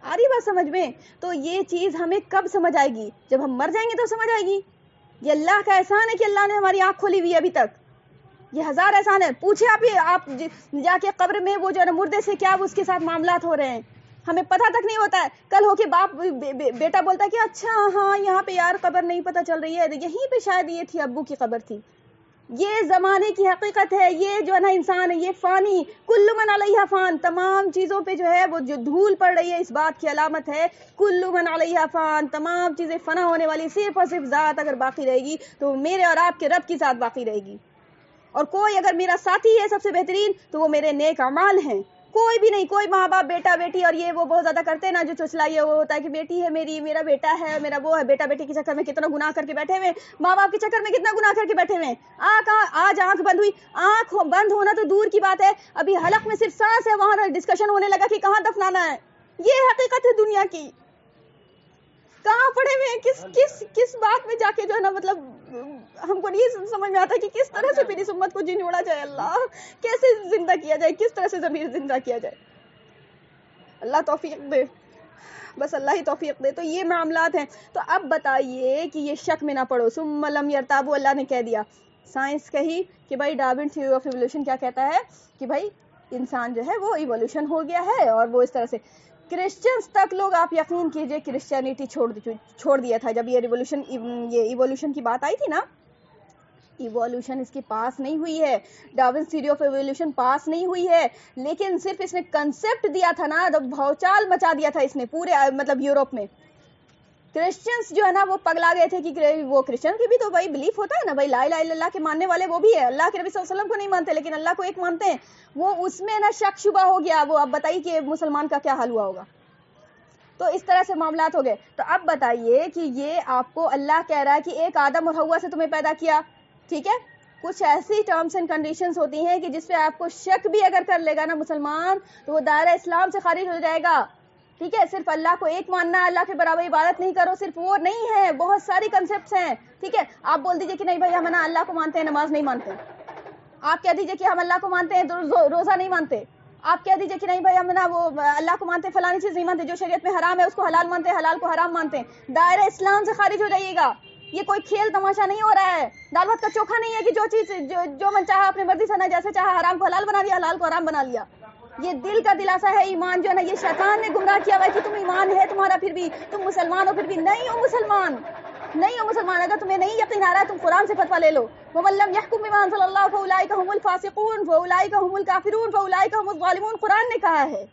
آ رہی بات سمجھ میں؟ تو یہ چیز ہمیں کب سمجھ آئے گی؟ جب ہم مر جائیں گے تو سمجھ آئے گی. یہ اللہ کا احسان ہے کہ اللہ نے ہماری آنکھ کھولی ہوئی ہے ابھی تک. یہ ہزار احسان ہے. پوچھے آپ جا کے قبر میں وہ جو ہے نا مردے سے کیا اس کے ساتھ معاملات ہو رہے ہیں، ہمیں پتہ تک نہیں ہوتا ہے. کل ہو کے باپ بیٹا بولتا ہے کہ اچھا ہاں یہاں پہ یار قبر نہیں پتہ چل رہی ہے، یہیں پہ شاید یہ تھی ابو کی قبر تھی. یہ زمانے کی حقیقت ہے. یہ جو ہے نا انسان ہے یہ فانی، کل من علیہا فان، تمام چیزوں پہ جو ہے وہ جو دھول پڑ رہی ہے اس بات کی علامت ہے کل من علیہا فان. تمام چیزیں فنا ہونے والی، صرف اور صرف ذات اگر باقی رہے گی تو میرے اور آپ کے رب کی ذات باقی رہے گی. اور کوئی اگر میرا ساتھی ہے سب سے بہترین تو وہ میرے نیک اعمال ہیں. کوئی بھی نہیں. کوئی ماں باپ بیٹا بیٹی اور یہ وہ بہت زیادہ کرتے ہیں نا جو چسلائیے وہ ہوتا ہے کہ بیٹی ہے میری، میرا بیٹا ہے، میرا وہ ہے. بیٹا بیٹی کے چکر میں کتنا گناہ کر کے بیٹھے ہوئے، ماں باپ کے چکر میں کتنا گناہ کر کے بیٹھے ہوئے. آج آنکھ بند ہوئی، آنکھ بند ہونا تو دور کی بات ہے، ابھی حلق میں صرف سانس ہے وہاں ڈسکشن ہونے لگا کہ کہاں دفنانا ہے. یہ حقیقت ہے دنیا کی. کہاں پڑے ہوئے کس بات میں جا کے جو ہے نا مطلب ہم کو نہیں سمجھ میں آتا کہ کس طرح سے میری امت کو جن جوڑا جائے. اللہ کیسے زندہ کیا جائے، کس طرح سے ضمیر زندہ کیا جائے. اللہ توفیق دے، بس اللہ ہی توفیق دے. تو یہ معاملات ہیں. تو اب بتائیے کہ یہ شک میں نہ پڑو. ثم لم یرتابوا، اللہ نے کہہ دیا. سائنس کہی کہ بھائی ڈارون تھیوری آف ایوولوشن کیا کہتا ہے کہ بھائی انسان جو ہے وہ ایوولوشن ہو گیا ہے اور وہ اس طرح سے. کرسچنز تک لوگ آپ یقین کیجئے کرسچینٹی چھوڑ دیا تھا جب یہ ایوولوشن کی بات آئی تھی نا. ایوولوشن اس کی پاس نہیں ہوئی ہے، ڈارون تھیوری آف ایوولوشن پاس نہیں ہوئی ہے، لیکن صرف اس نے کنسپٹ دیا تھا نا، جب بھوچال مچا دیا تھا اس نے پورے مطلب یورپ میں. کرسچنز جو ہے نا وہ پگلا گئے تھے کہ وہ کرسچن کی بھی تو بھائی بلیف ہوتا ہے نا، بھائی لا الہ الا اللہ کے ماننے والے وہ بھی ہے. اللہ کے نبی صلی اللہ علیہ وسلم کو نہیں مانتے لیکن اللہ کو ایک مانتے ہیں. وہ اس میں نا شک شبہ ہو گیا. وہ اب بتائیے کہ مسلمان کا کیا حال ہوا ہوگا. تو اس طرح سے معاملات ہو گئے. تو اب بتائیے کہ یہ آپ کو اللہ کہہ رہا ہے کہ ایک آدم اور حوا سے تمہیں پیدا کیا، ٹھیک ہے. کچھ ایسی ٹرمز اینڈ کنڈیشنز ہوتی ہیں کہ جس پہ آپ کو شک بھی اگر کر لے گا نا مسلمان تو وہ دائرہ اسلام سے خارج ہو جائے گا. ٹھیک ہے. صرف اللہ کو ایک ماننا، اللہ کے برابر عبادت نہیں کرو، صرف وہ نہیں ہے، بہت ساری کنسپٹس ہیں. ٹھیک ہے. آپ بول دیجئے کہ نہیں بھائی ہم نا اللہ کو مانتے ہیں نماز نہیں مانتے. آپ کہہ دیجئے کہ ہم اللہ کو مانتے ہیں روزہ نہیں مانتے. آپ کہہ دیجئے کہ نہیں بھائی ہم نا وہ اللہ کو مانتے فلانی چیز نہیں مانتے، جو شریعت میں حرام ہے اس کو حلال مانتے ہیں، حلال کو حرام مانتے ہیں. دائرہ اسلام سے خارج ہو جائیے گا. یہ کوئی کھیل تماشا نہیں ہو رہا ہے. دال بھات کا چوکھا نہیں ہے کہ جو چیز جو من چاہا اپنے مرضی سے نہ جیسے چاہا حرام کو حلال بنا لیا، حلال کو حرام بنا لیا. یہ دل کا دلاسا ہے. ایمان جو ہے نا یہ شیطان نے گمراہ کیا ہوا ہے کہ تم ایمان ہے تمہارا پھر بھی تم مسلمان ہو، پھر بھی نہیں ہو مسلمان، نہیں ہو مسلمان. اگر تمہیں نہیں یقین آ رہا ہے تم قرآن سے فتویٰ لے لو. وَمَن لَّمْ يَحْكُم بِمَا أَنزَلَ اللَّهُ فَأُولَٰئِكَ هُمُ الْفَاسِقُونَ وَأُولَٰئِكَ هُمُ الْكَافِرُونَ وَأُولَٰئِكَ هُمُ الظَّالِمُونَ. قرآن نے کہا ہے.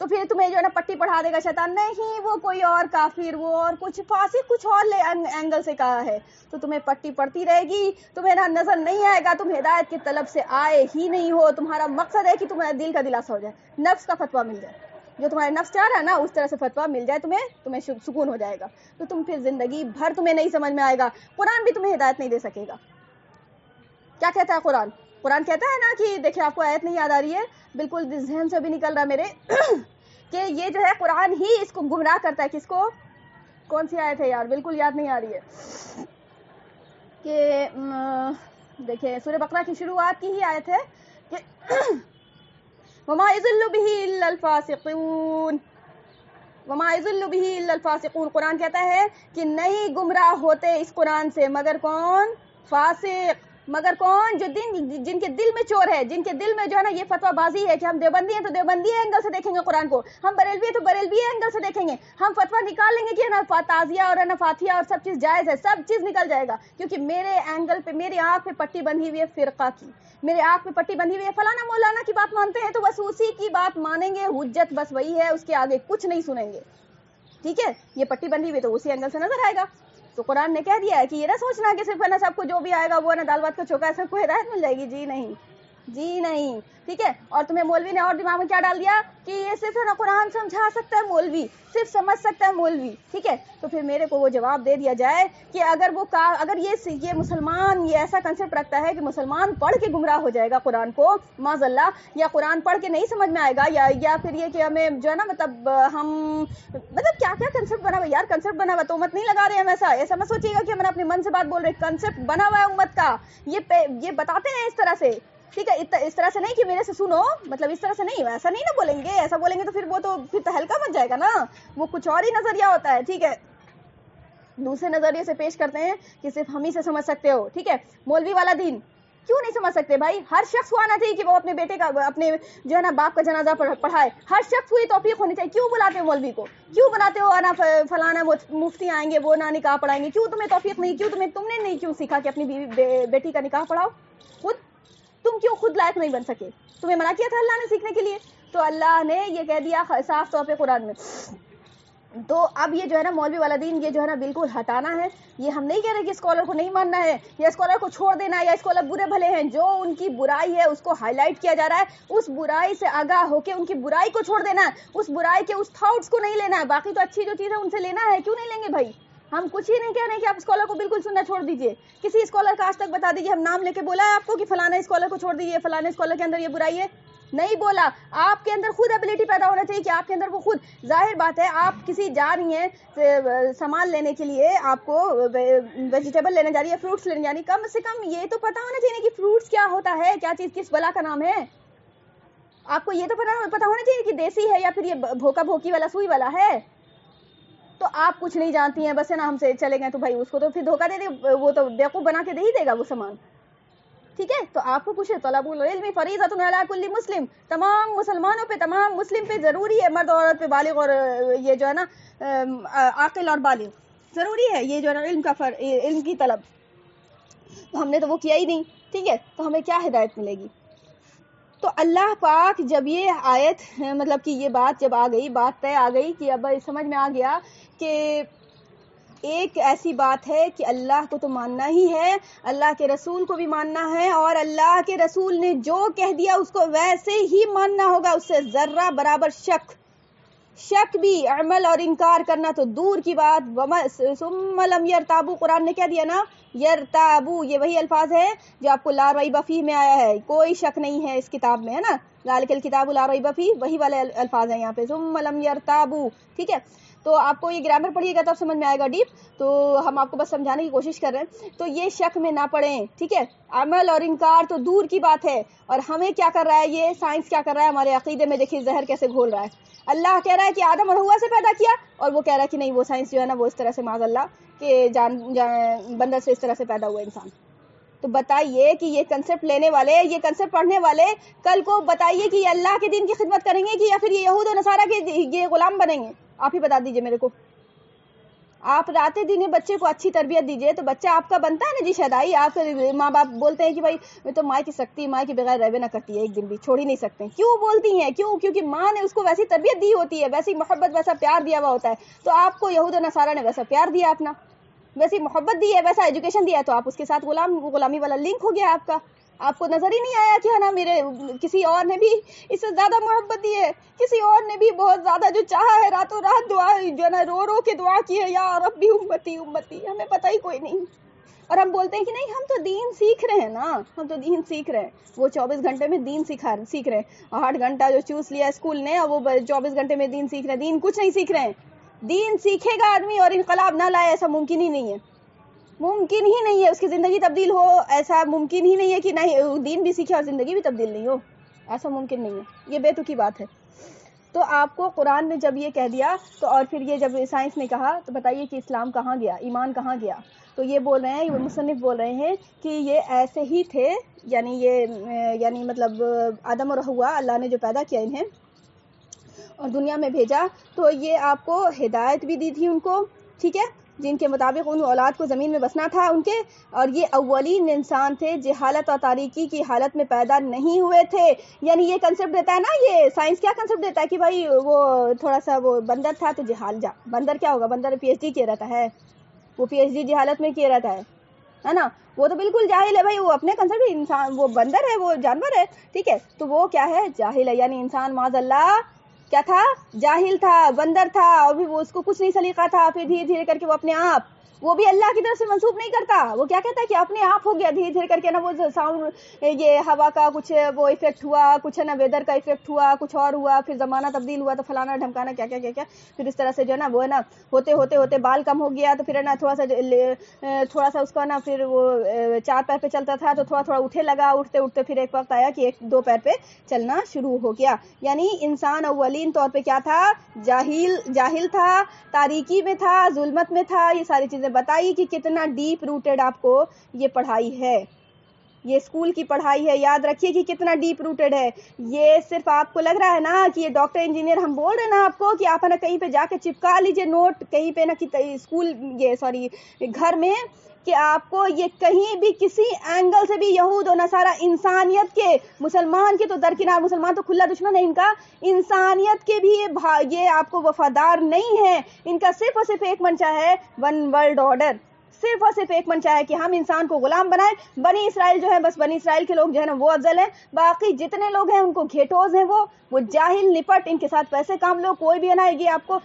تو پھر تمہیں جو ہے نا پٹی پڑھا دے گا شیطان، نہیں وہ کوئی اور کافر، وہ اور کچھ فاسق، کچھ اور اینگل سے کہا ہے. تو تمہیں پٹی پڑتی رہے گی، تمہیں نا نظر نہیں آئے گا، تم ہدایت کی طلب سے آئے ہی نہیں ہو. تمہارا مقصد ہے کہ تمہارا دل کا دلاسا ہو جائے، نفس کا فتویٰ مل جائے، جو تمہارے نفس چاہ رہا ہے نا اس طرح سے فتویٰ مل جائے تمہیں سکون ہو جائے گا. تو تم پھر زندگی بھر تمہیں نہیں سمجھ میں آئے گا. قرآن بھی تمہیں ہدایت نہیں دے سکے گا. کیا کہتا ہے قرآن؟ قرآن کہتا ہے نا کہ دیکھیں آپ کو آیت نہیں یاد آ رہی ہے، بالکل ذہن سے بھی نکل رہا میرے کہ یہ جو ہے قرآن ہی اس کو گمراہ کرتا ہے. کس کو؟ کون سی آیت ہے یار بالکل یاد نہیں آ رہی ہے کہ دیکھیں سورہ بقرہ کی شروعات کی ہی آیت ہے کہ وَمَا يُضِلُّ بِهِ إِلَّا الْفَاسِقُونَ وَمَا يُضِلُّ بِهِ إِلَّا الْفَاسِقُونَ. قرآن کہتا ہے کہ نہیں گمراہ ہوتے اس قرآن سے مگر کون؟ فاسق. مگر کون؟ جو جن کے دل میں چور ہے، جن کے دل میں جو ہے نا یہ فتویٰ بازی ہے کہ ہم دیوبندی ہیں تو دیوبندی اینگل سے دیکھیں گے قرآن کو، ہم بریلوی ہیں تو بریلوی اینگل سے دیکھیں گے، ہم فتویٰ نکال لیں گے کہ نا تعزیہ اور نا فاتحہ اور سب چیز جائز ہے، سب چیز نکل جائے گا. کیونکہ میرے اینگل پہ میری آنکھ پہ پٹی بندھی ہوئی ہے فرقہ کی، میرے آنکھ پہ پٹی بندھی ہوئی ہے فلانا مولانا کی بات مانتے ہیں تو بس اسی کی بات مانیں گے، حجت بس وہی ہے، اس کے آگے کچھ نہیں سنیں گے. ٹھیک ہے. یہ پٹی بندھی ہوئی تو اسی اینگل سے نظر آئے گا. تو قرآن نے کہہ دیا ہے کہ یہ نہ سوچنا کہ صرف ہے نا سب کو جو بھی آئے گا وہ نا دال بات کا چوکا سب کو ہدایت مل جائے گی. جی نہیں، جی نہیں. ٹھیک ہے. اور تمہیں مولوی نے اور دماغ میں کیا ڈال دیا کہ یہ صرف ہے نا قرآن سمجھا سکتا ہے مولوی، صرف سمجھ سکتا ہے مولوی. ٹھیک ہے. تو پھر میرے کو وہ جواب دے دیا جائے کہ اگر یہ مسلمان یہ ایسا کنسپٹ رکھتا ہے کہ مسلمان پڑھ کے گمراہ ہو جائے گا قرآن کو معاذ اللہ، یا قرآن پڑھ کے نہیں سمجھ میں آئے گا، یا پھر یہ کہ ہمیں جو ہے نا مطلب ہم مطلب کیا کیا کنسپٹ بنا ہوا یار. کنسپٹ بنا ہوا تو امت نہیں لگا رہے ہیں. ایسا مت سوچیے گا کہ ہم اپنے من سے بات بول رہے ہیں. کنسپٹ بنا ہوا ہے امت کا. یہ بتاتے ہیں اس طرح سے ٹھیک ہے. اس طرح سے نہیں کہ میرے سے سنو, مطلب اس طرح سے نہیں, ایسا نہیں نا بولیں گے. ایسا بولیں گے تو پھر ہلکا بن جائے گا نا, وہ کچھ اور ہی نظریہ ہوتا ہے. ٹھیک ہے, دوسرے نظریے سے پیش کرتے ہیں کہ صرف ہم ہی سے سمجھ سکتے ہو. ٹھیک ہے, مولوی والا دین کیوں نہیں سمجھ سکتے بھائی؟ ہر شخص کو آنا چاہیے کہ وہ اپنے بیٹے کا, اپنے جو ہے نا باپ کا جنازہ پڑھائے. ہر شخص کو یہ توفیق ہونی چاہیے. کیوں بلاتے ہو مولوی کو؟ کیوں بناتے ہو انا فلانا وہ مفتی آئیں گے وہ نہ نکاح پڑھائیں گے؟ کیوں تمہیں توفیق نہیں؟ کیوں تم نے نہیں کیوں سیکھا کہ اپنی بیٹی کا نکاح پڑھاؤ؟ تم کیوں خود لائق نہیں بن سکے؟ تمہیں منع کیا تھا اللہ نے سیکھنے کے لیے؟ تو اللہ نے یہ کہہ دیا صاف طور پہ قرآن میں. تو اب یہ جو ہے نا مولوی والا دین, یہ جو ہے نا بالکل ہٹانا ہے. یہ ہم نہیں کہہ رہے کہ اسکالر کو نہیں ماننا ہے یا اسکالر کو چھوڑ دینا ہے یا اسکالر برے بھلے ہیں. جو ان کی برائی ہے اس کو ہائی لائٹ کیا جا رہا ہے, اس برائی سے آگاہ ہو کے ان کی برائی کو چھوڑ دینا ہے, اس برائی کے اس تھاٹس کو نہیں لینا ہے. باقی تو اچھی جو چیز ہے ان سے لینا ہے. کیوں نہیں لیں گے بھائی؟ ہم کچھ ہی نہیں کہہ رہے ہیں کہ آپ اسکالر کو بالکل سننا چھوڑ دیجئے. کسی اسکالر کا آج تک بتا دیجئے, ہم نام لے کے بولا ہے آپ کو کہ فلانا اسکالر کو چھوڑ دیجئے, فلانا اسکالر کے اندر یہ برائی ہے؟ نہیں بولا. آپ کے اندر خود ایبلٹی پیدا ہونا چاہیے کہ آپ کے اندر وہ خود, ظاہر بات ہے آپ کسی جا رہی ہیں سامان لینے کے لیے, آپ کو ویجیٹیبل لینے جا رہی ہے, فروٹس لینے جا رہی ہے, کم سے کم یہ تو پتا ہونا چاہیے کہ فروٹس کیا ہوتا ہے, کیا چیز کس بلا کا نام ہے. آپ کو یہ تو پتا ہونا چاہیے کہ دیسی ہے یا پھر یہ بھوکا بھوکی والا سوئی والا ہے. تو آپ کچھ نہیں جانتی ہیں, بس ہے نا ہم سے چلے گئے تو بھائی اس کو تو پھر دھوکہ دے دے, وہ تو بیوقوف بنا کے دے ہی دے گا وہ سامان. ٹھیک ہے, تو آپ کو پوچھے طلب العلم فریضۃ علی کل مسلم, تمام مسلمانوں پہ, تمام مسلم پہ ضروری ہے, مرد اور عورت پہ, بالغ اور یہ جو ہے نا عاقل اور بالغ, ضروری ہے یہ جو ہے نا علم کی طلب. تو ہم نے تو وہ کیا ہی نہیں. ٹھیک ہے, تو ہمیں کیا ہدایت ملے گی؟ تو اللہ پاک جب یہ آیت, مطلب کہ یہ بات جب آ گئی, بات طے آ گئی کہ اب سمجھ میں آ گیا کہ ایک ایسی بات ہے کہ اللہ کو تو ماننا ہی ہے, اللہ کے رسول کو بھی ماننا ہے, اور اللہ کے رسول نے جو کہہ دیا اس کو ویسے ہی ماننا ہوگا, اس سے ذرہ برابر شک بھی, عمل اور انکار کرنا تو دور کی بات. ثم لم یرتابوا, قرآن نے کیا دیا نا, یرتابوا, یہ وہی الفاظ ہے جو آپ کو لا ریب فیہ میں آیا ہے, کوئی شک نہیں ہے اس کتاب میں, ہے نا, ذالک الکتاب لا ریب فیہ, وہی والے الفاظ ہیں یہاں پہ, ثم لم یرتابوا. ٹھیک ہے, تو آپ کو یہ گرامر پڑھیے گا تب سمجھ میں آئے گا ڈیپ, تو ہم آپ کو بس سمجھانے کی کوشش کر رہے ہیں. تو یہ شک میں نہ پڑیں. ٹھیک ہے, عمل اور انکار تو دور کی بات ہے, اور ہمیں کیا کر رہا ہے, یہ سائنس کیا کر رہا ہے ہمارے عقیدے میں, دیکھیے زہر کیسے گھول رہا ہے. اللہ کہہ رہا ہے کہ آدم اور حوا سے پیدا کیا, اور وہ کہہ رہا ہے کہ نہیں, وہ سائنس جو ہے نا وہ اس طرح سے معاذ اللہ کہ بندر سے اس طرح سے پیدا ہوا انسان. تو بتائیے کہ یہ کنسپٹ لینے والے, یہ کنسپٹ پڑھنے والے کل کو بتائیے کہ یہ اللہ کے دین کی خدمت کریں گے کہ یا پھر یہ یہود و نصارہ کے یہ غلام بنیں گے؟ آپ ہی بتا دیجئے میرے کو. آپ رات دن بچے کو اچھی تربیت دیجئے تو بچہ آپ کا بنتا ہے نا جی شہدائی. آپ ماں باپ بولتے ہیں کہ بھائی میں تو ماں کی سکتی, ماں کے بغیر رہے نہ کرتی ہے, ایک دن بھی چھوڑ ہی نہیں سکتے. کیوں بولتی ہیں؟ کیونکہ ماں نے اس کو ویسی تربیت دی ہوتی ہے, ویسی محبت, ویسا پیار دیا ہوا ہوتا ہے. تو آپ کو یہود و نصارہ نے ویسا پیار دیا, اپنا ویسی محبت دی ہے, ویسا ایجوکیشن دیا, تو آپ اس کے ساتھ غلامی والا لنک ہو گیا آپ کا. آپ کو نظر ہی نہیں آیا کہ ہے نا میرے کسی اور نے بھی اس سے زیادہ محبت دی ہے, کسی اور نے بھی بہت زیادہ جو چاہا ہے, راتوں رات دعا جو ہے نا رو رو کے دعا کی ہے, یا ربی امتی امتی. ہمیں پتہ ہی کوئی نہیں, اور ہم بولتے ہیں کہ نہیں ہم تو دین سیکھ رہے ہیں نا, ہم تو دین سیکھ رہے ہیں. وہ 24 گھنٹے میں دین سیکھ رہے ہیں, 8 گھنٹہ جو چوز لیا اسکول نے, اور وہ 24 گھنٹے میں دین سیکھ رہے ہیں. دین کچھ نہیں سیکھ رہے ہیں. دین سیکھے گا آدمی اور انقلاب نہ لائے, ایسا ممکن ہی نہیں ہے, ممکن ہی نہیں ہے. اس کی زندگی تبدیل ہو, ایسا ممکن ہی نہیں ہے کہ نہیں دین بھی سیکھے اور زندگی بھی تبدیل نہیں ہو, ایسا ممکن نہیں ہے. یہ بے تکی بات ہے. تو آپ کو قرآن نے جب یہ کہہ دیا, تو اور پھر یہ جب سائنس نے کہا, تو بتائیے کہ اسلام کہاں گیا, ایمان کہاں گیا؟ تو یہ بول رہے ہیں, یہ مصنف بول رہے ہیں کہ یہ ایسے ہی تھے, یعنی مطلب آدم اور حوا, اللہ نے جو پیدا کیا انہیں اور دنیا میں بھیجا, تو یہ آپ کو ہدایت بھی دی تھی ان کو. ٹھیک ہے, جن کے مطابق ان اولاد کو زمین میں بسنا تھا ان کے, اور یہ اولین انسان تھے, جہالت اور تاریکی کی حالت میں پیدا نہیں ہوئے تھے. یعنی یہ کنسپٹ دیتا ہے نا, یہ سائنس کیا کنسپٹ دیتا ہے کہ بھائی وہ تھوڑا سا وہ بندر تھا تو بندر کیا ہوگا, بندر پی ایچ ڈی کیے رہتا ہے, وہ پی ایچ ڈی جہالت میں کیے رہتا ہے نا, وہ تو بالکل جاہل ہے بھائی. وہ اپنے کنسپٹ, انسان وہ بندر ہے, وہ جانور ہے. ٹھیک ہے, تو وہ کیا ہے, جاہل ہے. یعنی انسان معاذ اللہ کیا تھا, جاہل تھا, بندر تھا, اور بھی وہ اس کو کچھ نہیں سلیقہ تھا. پھر دھیرے دھیرے کر کے وہ اپنے آپ وہ بھی اللہ کی طرف سے منسوب نہیں کرتا. وہ کیا کہتا ہے کہ اپنے آپ ہو گیا دھیرے دھیرے کر کے نا, وہ ساؤنڈ یہ ہوا کا کچھ وہ افیکٹ ہوا, کچھ ہے نا ویدر کا افیکٹ ہوا, کچھ اور ہوا, پھر زمانہ تبدیل ہوا تو فلانا ڈھمکانا کیا کیا کیا کیا, پھر اس طرح سے جو ہے نا وہ ہے نا ہوتے ہوتے ہوتے بال کم ہو گیا تو پھر ہے نا تھوڑا سا اس کا نا پھر وہ 4 پیر پہ چلتا تھا تو تھوڑا تھوڑا اٹھے لگا, اٹھتے اٹھتے پھر ایک وقت آیا کہ 1-2 پیر پہ چلنا شروع ہو گیا. یعنی انسان اولین طور پہ کیا تھا, جاہل تھا, تاریکی میں تھا, ظلمت میں تھا. یہ ساری چیزیں بتائی کہ کتنا ڈیپ روٹڈ آپ کو یہ پڑھائی ہے, یہ اسکول کی پڑھائی ہے. یاد رکھیے کہ کتنا ڈیپ روٹڈ ہے. یہ صرف آپ کو لگ رہا ہے نا کہ یہ ڈاکٹر انجینئر ہم بول رہے ہیں نا آپ کو کہ آپ نا کہیں پہ جا کے چپکا لیجئے نوٹ کہیں پہ نا کہ اسکول گھر میں, کہ آپ کو یہ کہیں بھی کسی اینگل سے بھی یہود و نصارہ انسانیت کے, مسلمان کے تو درکنار, مسلمان تو کھلا دشمن ہے ان کا, انسانیت کے بھی یہ آپ کو وفادار نہیں ہے. ان کا صرف اور صرف ایک منشا ہے, ون ورلڈ آرڈر. صرف اور صرف ایک منشا ہے کہ ہم انسان کو غلام بنائیں. بنی اسرائیل جو ہے بس بنی اسرائیل کے لوگ جو ہے نا وہ افضل ہیں, باقی جتنے لوگ ہیں ان کو گھیٹوز ہیں, وہ جاہل نپٹ, ان کے ساتھ پیسے کام لو, کوئی بھی ہے نا یہ آپ کو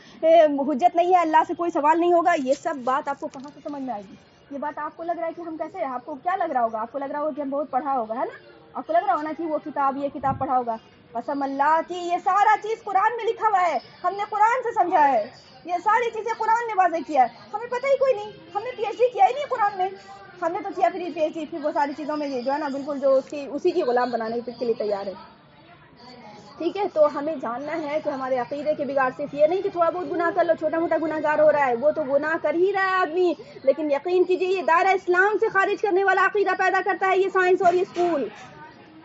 حجت نہیں ہے, اللہ سے کوئی سوال نہیں ہوگا. یہ سب بات آپ کو کہاں سے سمجھ میں آئے گی؟ یہ بات آپ کو لگ رہا ہے کہ ہم کیسے, آپ کو کیا لگ رہا ہوگا, آپ کو لگ رہا ہوگا کہ ہم بہت پڑھا ہوگا, ہے نا, آپ کو لگ رہا ہونا کہ وہ کتاب یہ کتاب پڑھا ہوگا. قسم اللہ کی یہ سارا چیز قرآن میں لکھا ہوا ہے, ہم نے قرآن سے سمجھا ہے, یہ ساری چیزیں قرآن نے واضح کیا ہے. ہمیں پتہ ہی کوئی نہیں, ہم نے پی ایچ ڈی کیا ہی نہیں قرآن میں, ہم نے تو کیا پھر پی ایچ ڈی پھر وہ ساری چیزوں میں یہ جو ہے نا بالکل جو اسی کی غلام بنانے کے لیے تیار ہے. ٹھیک ہے, تو ہمیں جاننا ہے کہ ہمارے عقیدے کے بگاڑ صرف یہ نہیں کہ تھوڑا بہت گناہ کر لو, چھوٹا موٹا گناہ گار ہو رہا ہے, وہ تو گناہ کر ہی رہا ہے آدمی, لیکن یقین کیجیے یہ دائرہ اسلام سے خارج کرنے والا عقیدہ پیدا کرتا ہے یہ سائنس اور یہ اسکول.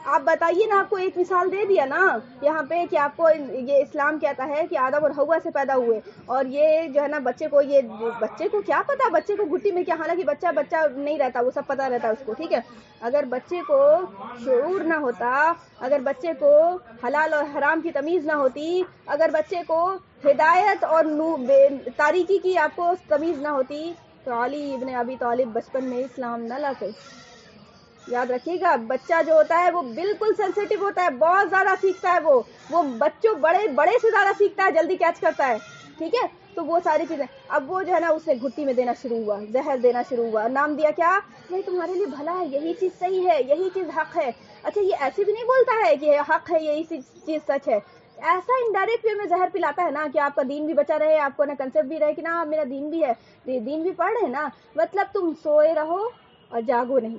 آپ بتائیے نا, آپ کو ایک مثال دے دیا نا یہاں پہ کہ آپ کو یہ اسلام کہتا ہے کہ آدم اور حوا سے پیدا ہوئے, اور یہ جو ہے نا بچے کو کیا پتا, بچے کو گھٹی میں کیا, حالانکہ بچہ نہیں رہتا, وہ سب پتا رہتا ہے اس کو. ٹھیک ہے, اگر بچے کو شعور نہ ہوتا, اگر بچے کو حلال اور حرام کی تمیز نہ ہوتی, اگر بچے کو ہدایت اور تاریکی کی آپ کو تمیز نہ ہوتی, تو علی ابن ابی طالب بچپن میں اسلام نہ لاتے. یاد رکھیے گا, بچہ جو ہوتا ہے وہ بالکل سینسیٹیو ہوتا ہے, بہت زیادہ سیکھتا ہے, وہ بچوں بڑے سے زیادہ سیکھتا ہے, جلدی کیچ کرتا ہے. ٹھیک ہے, تو وہ ساری چیزیں اب وہ جو ہے نا اسے گھٹی میں دینا شروع ہوا, زہر دینا شروع ہوا, نام دیا کیا, نہیں تمہارے لیے بھلا ہے, یہی چیز صحیح ہے, یہی چیز حق ہے. اچھا, یہ ایسے بھی نہیں بولتا ہے کہ حق ہے, یہی چیز سچ ہے, ایسا انڈائریکٹ وے میں زہر پلاتا ہے نا کہ آپ کا دین بھی بچا رہے, آپ کو نا کنسپٹ بھی رہے کہ نا میرا دین بھی ہے, دین بھی پڑھ رہے نا, مطلب تم سوئے رہو اور جاگو نہیں.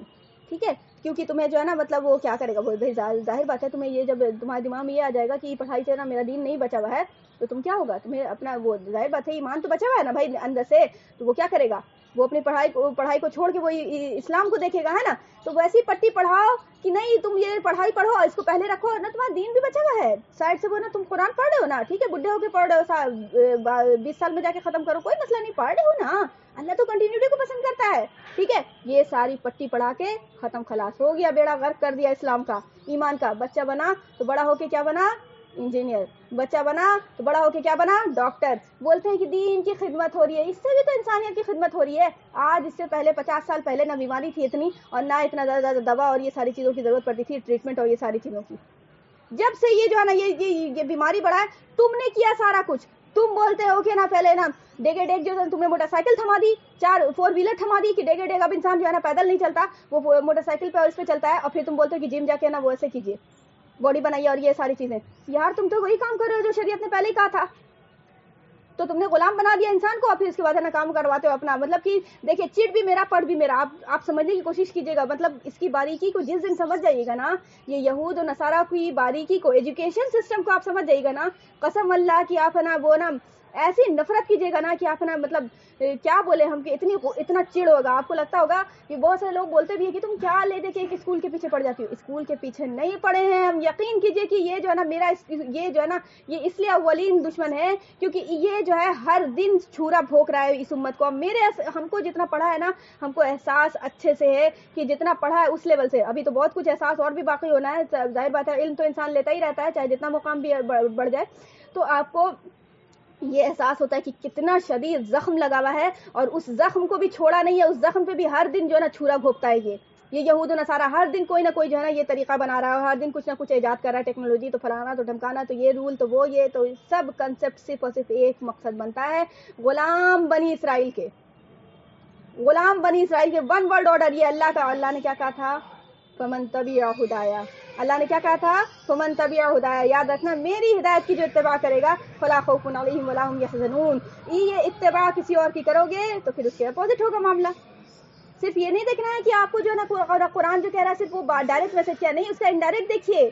ٹھیک ہے, کیونکہ تمہیں جو ہے نا مطلب وہ کیا کرے گا, وہ ظاہر بات ہے, تمہیں یہ جب تمہارے دماغ میں یہ آ جائے گا کہ پڑھائی سے نا میرا دین نہیں بچا ہوا ہے, تو تم کیا ہوگا, تمہیں اپنا وہ ظاہر بات ہے ایمان تو بچا ہوا ہے نا بھائی اندر سے, تو وہ کیا کرے گا, وہ اپنی پڑھائی کو چھوڑ کے وہ اسلام کو دیکھے گا, ہے نا. تو ویسی پٹی پڑھاؤ کہ نہیں تم یہ پڑھائی پڑھو, اس کو پہلے رکھو نا, تمہارا دین بھی بچا ہوا ہے سائڈ سے, وہ نا تم قرآن پڑھ رہے ہو نا, ٹھیک ہے, بڈھے ہو کے پڑھ رہے ہو, 20 سال میں جا کے ختم کرو, کوئی مسئلہ نہیں, پڑھ رہے ہو نا, اللہ تو کنٹینیوٹی کو پسند کرتا ہے. ٹھیک ہے, یہ ساری پٹی پڑھا کے ختم, خلاص ہو گیا, بیڑا غرق کر دیا اسلام کا, ایمان کا. بچہ بنا تو بڑا ہو کے کیا بنا, انجینئر. بچہ بنا تو بڑا ہو کے کیا بنا, ڈاکٹر. بولتے ہیں کہ دین کی خدمت ہو رہی ہے, اس سے بھی تو انسانیت کی خدمت ہو رہی ہے. آج اس سے پہلے 50 سال پہلے نہ بیماری تھی اتنی, اور نہ اتنا زیادہ دوا اور یہ ساری چیزوں کی ضرورت پڑتی تھی, ٹریٹمنٹ اور یہ ساری چیزوں کی. جب سے یہ جو ہے نا یہ بیماری بڑھا ہے, تم نے کیا سارا کچھ. تم بولتے ہو کہ نا پہلے نا ڈیگے ڈیگ جو تم نے موٹر سائیکل تھما دی, 4 ویلر تھما دی, کہ ڈیگے ڈیگ اب انسان جو ہے نا پیدل نہیں چلتا, وہ موٹر سائیکل پہ اور اس پہ چلتا ہے, اور پھر تم بولتے ہو کہ جم جا کے نا وہ ایسے کیجیے, باڈی بنائیے اور یہ ساری چیزیں. یار تم تو وہی کام کر رہے ہو جو شریعت نے پہلے ہی کہا تھا. تو تم نے غلام بنا دیا انسان کو, اور پھر اس کے بعد ہے نا کام کرواتے ہو اپنا, مطلب کہ دیکھیں چٹ بھی میرا پڑھ بھی میرا. آپ سمجھنے کی کوشش کیجیے گا, مطلب اس کی باریکی کو جس دن سمجھ جائیے گا نا, یہ یہود و نصارہ کی باریکی کو, ایجوکیشن سسٹم کو آپ سمجھ جائیے گا نا, قسم اللہ کی آپ ہے نا وہ نا ایسی نفرت کیجیے گا نا کہ آپ نا مطلب کیا بولے ہم, کہ اتنا چڑ ہوگا. آپ کو لگتا ہوگا کہ بہت سارے لوگ بولتے بھی ہیں کہ تم کیا لے دے کے ایک اسکول کے پیچھے پڑ جاتی ہو. اسکول کے پیچھے نہیں پڑے ہیں ہم, یقین کیجیے کہ یہ جو ہے نا میرا یہ جو ہے نا یہ اس لیے اولین دشمن ہے کیونکہ یہ جو ہے ہر دن چھورا بھونک رہا ہے اس امت کو. ہم کو جتنا پڑھا ہے نا, ہم کو احساس اچھے سے ہے کہ جتنا پڑھا ہے اس لیول سے, ابھی تو بہت کچھ احساس اور بھی باقی ہونا ہے. ظاہر بات ہے علم تو انسان لیتا ہی رہتا ہے, چاہے جتنا مقام بھی بڑھ جائے. تو آپ کو یہ احساس ہوتا ہے کہ کتنا شدید زخم لگا ہوا ہے, اور اس زخم کو بھی چھوڑا نہیں ہے, اس زخم پہ بھی ہر دن جو ہے نا چھورا بھونکتا ہے. یہ یہود و نصارہ ہر دن کوئی نہ کوئی جو ہے نا یہ طریقہ بنا رہا ہے, ہر دن کچھ نہ کچھ ایجاد کر رہا ہے, ٹیکنالوجی تو فلانا تو ڈھمکانا, تو یہ رول تو وہ یہ, تو سب کنسپٹ صرف اور صرف ایک مقصد بنتا ہے, غلام بنی اسرائیل کے. غلام بنی اسرائیل کے ون ورڈ آرڈر یہ اللہ کا. اللہ نے کیا کہا تھا؟ فمن تبع ہدایا. اللہ نے کیا کہا تھا؟ فمن تبع ہدایا. یاد رکھنا میری ہدایت کی جو اتباع کرے گا فلا خوف علیہم ولا هم يحزنون. یہ اتباع کسی اور کی کرو گے تو پھر اس کے اپوزٹ ہوگا معاملہ. صرف یہ نہیں دیکھنا ہے کہ آپ کو جو ہے نا قرآن جو کہہ رہا ہے صرف وہ ڈائریکٹ میسج کیا نہیں, اس کا انڈائریکٹ دیکھیے.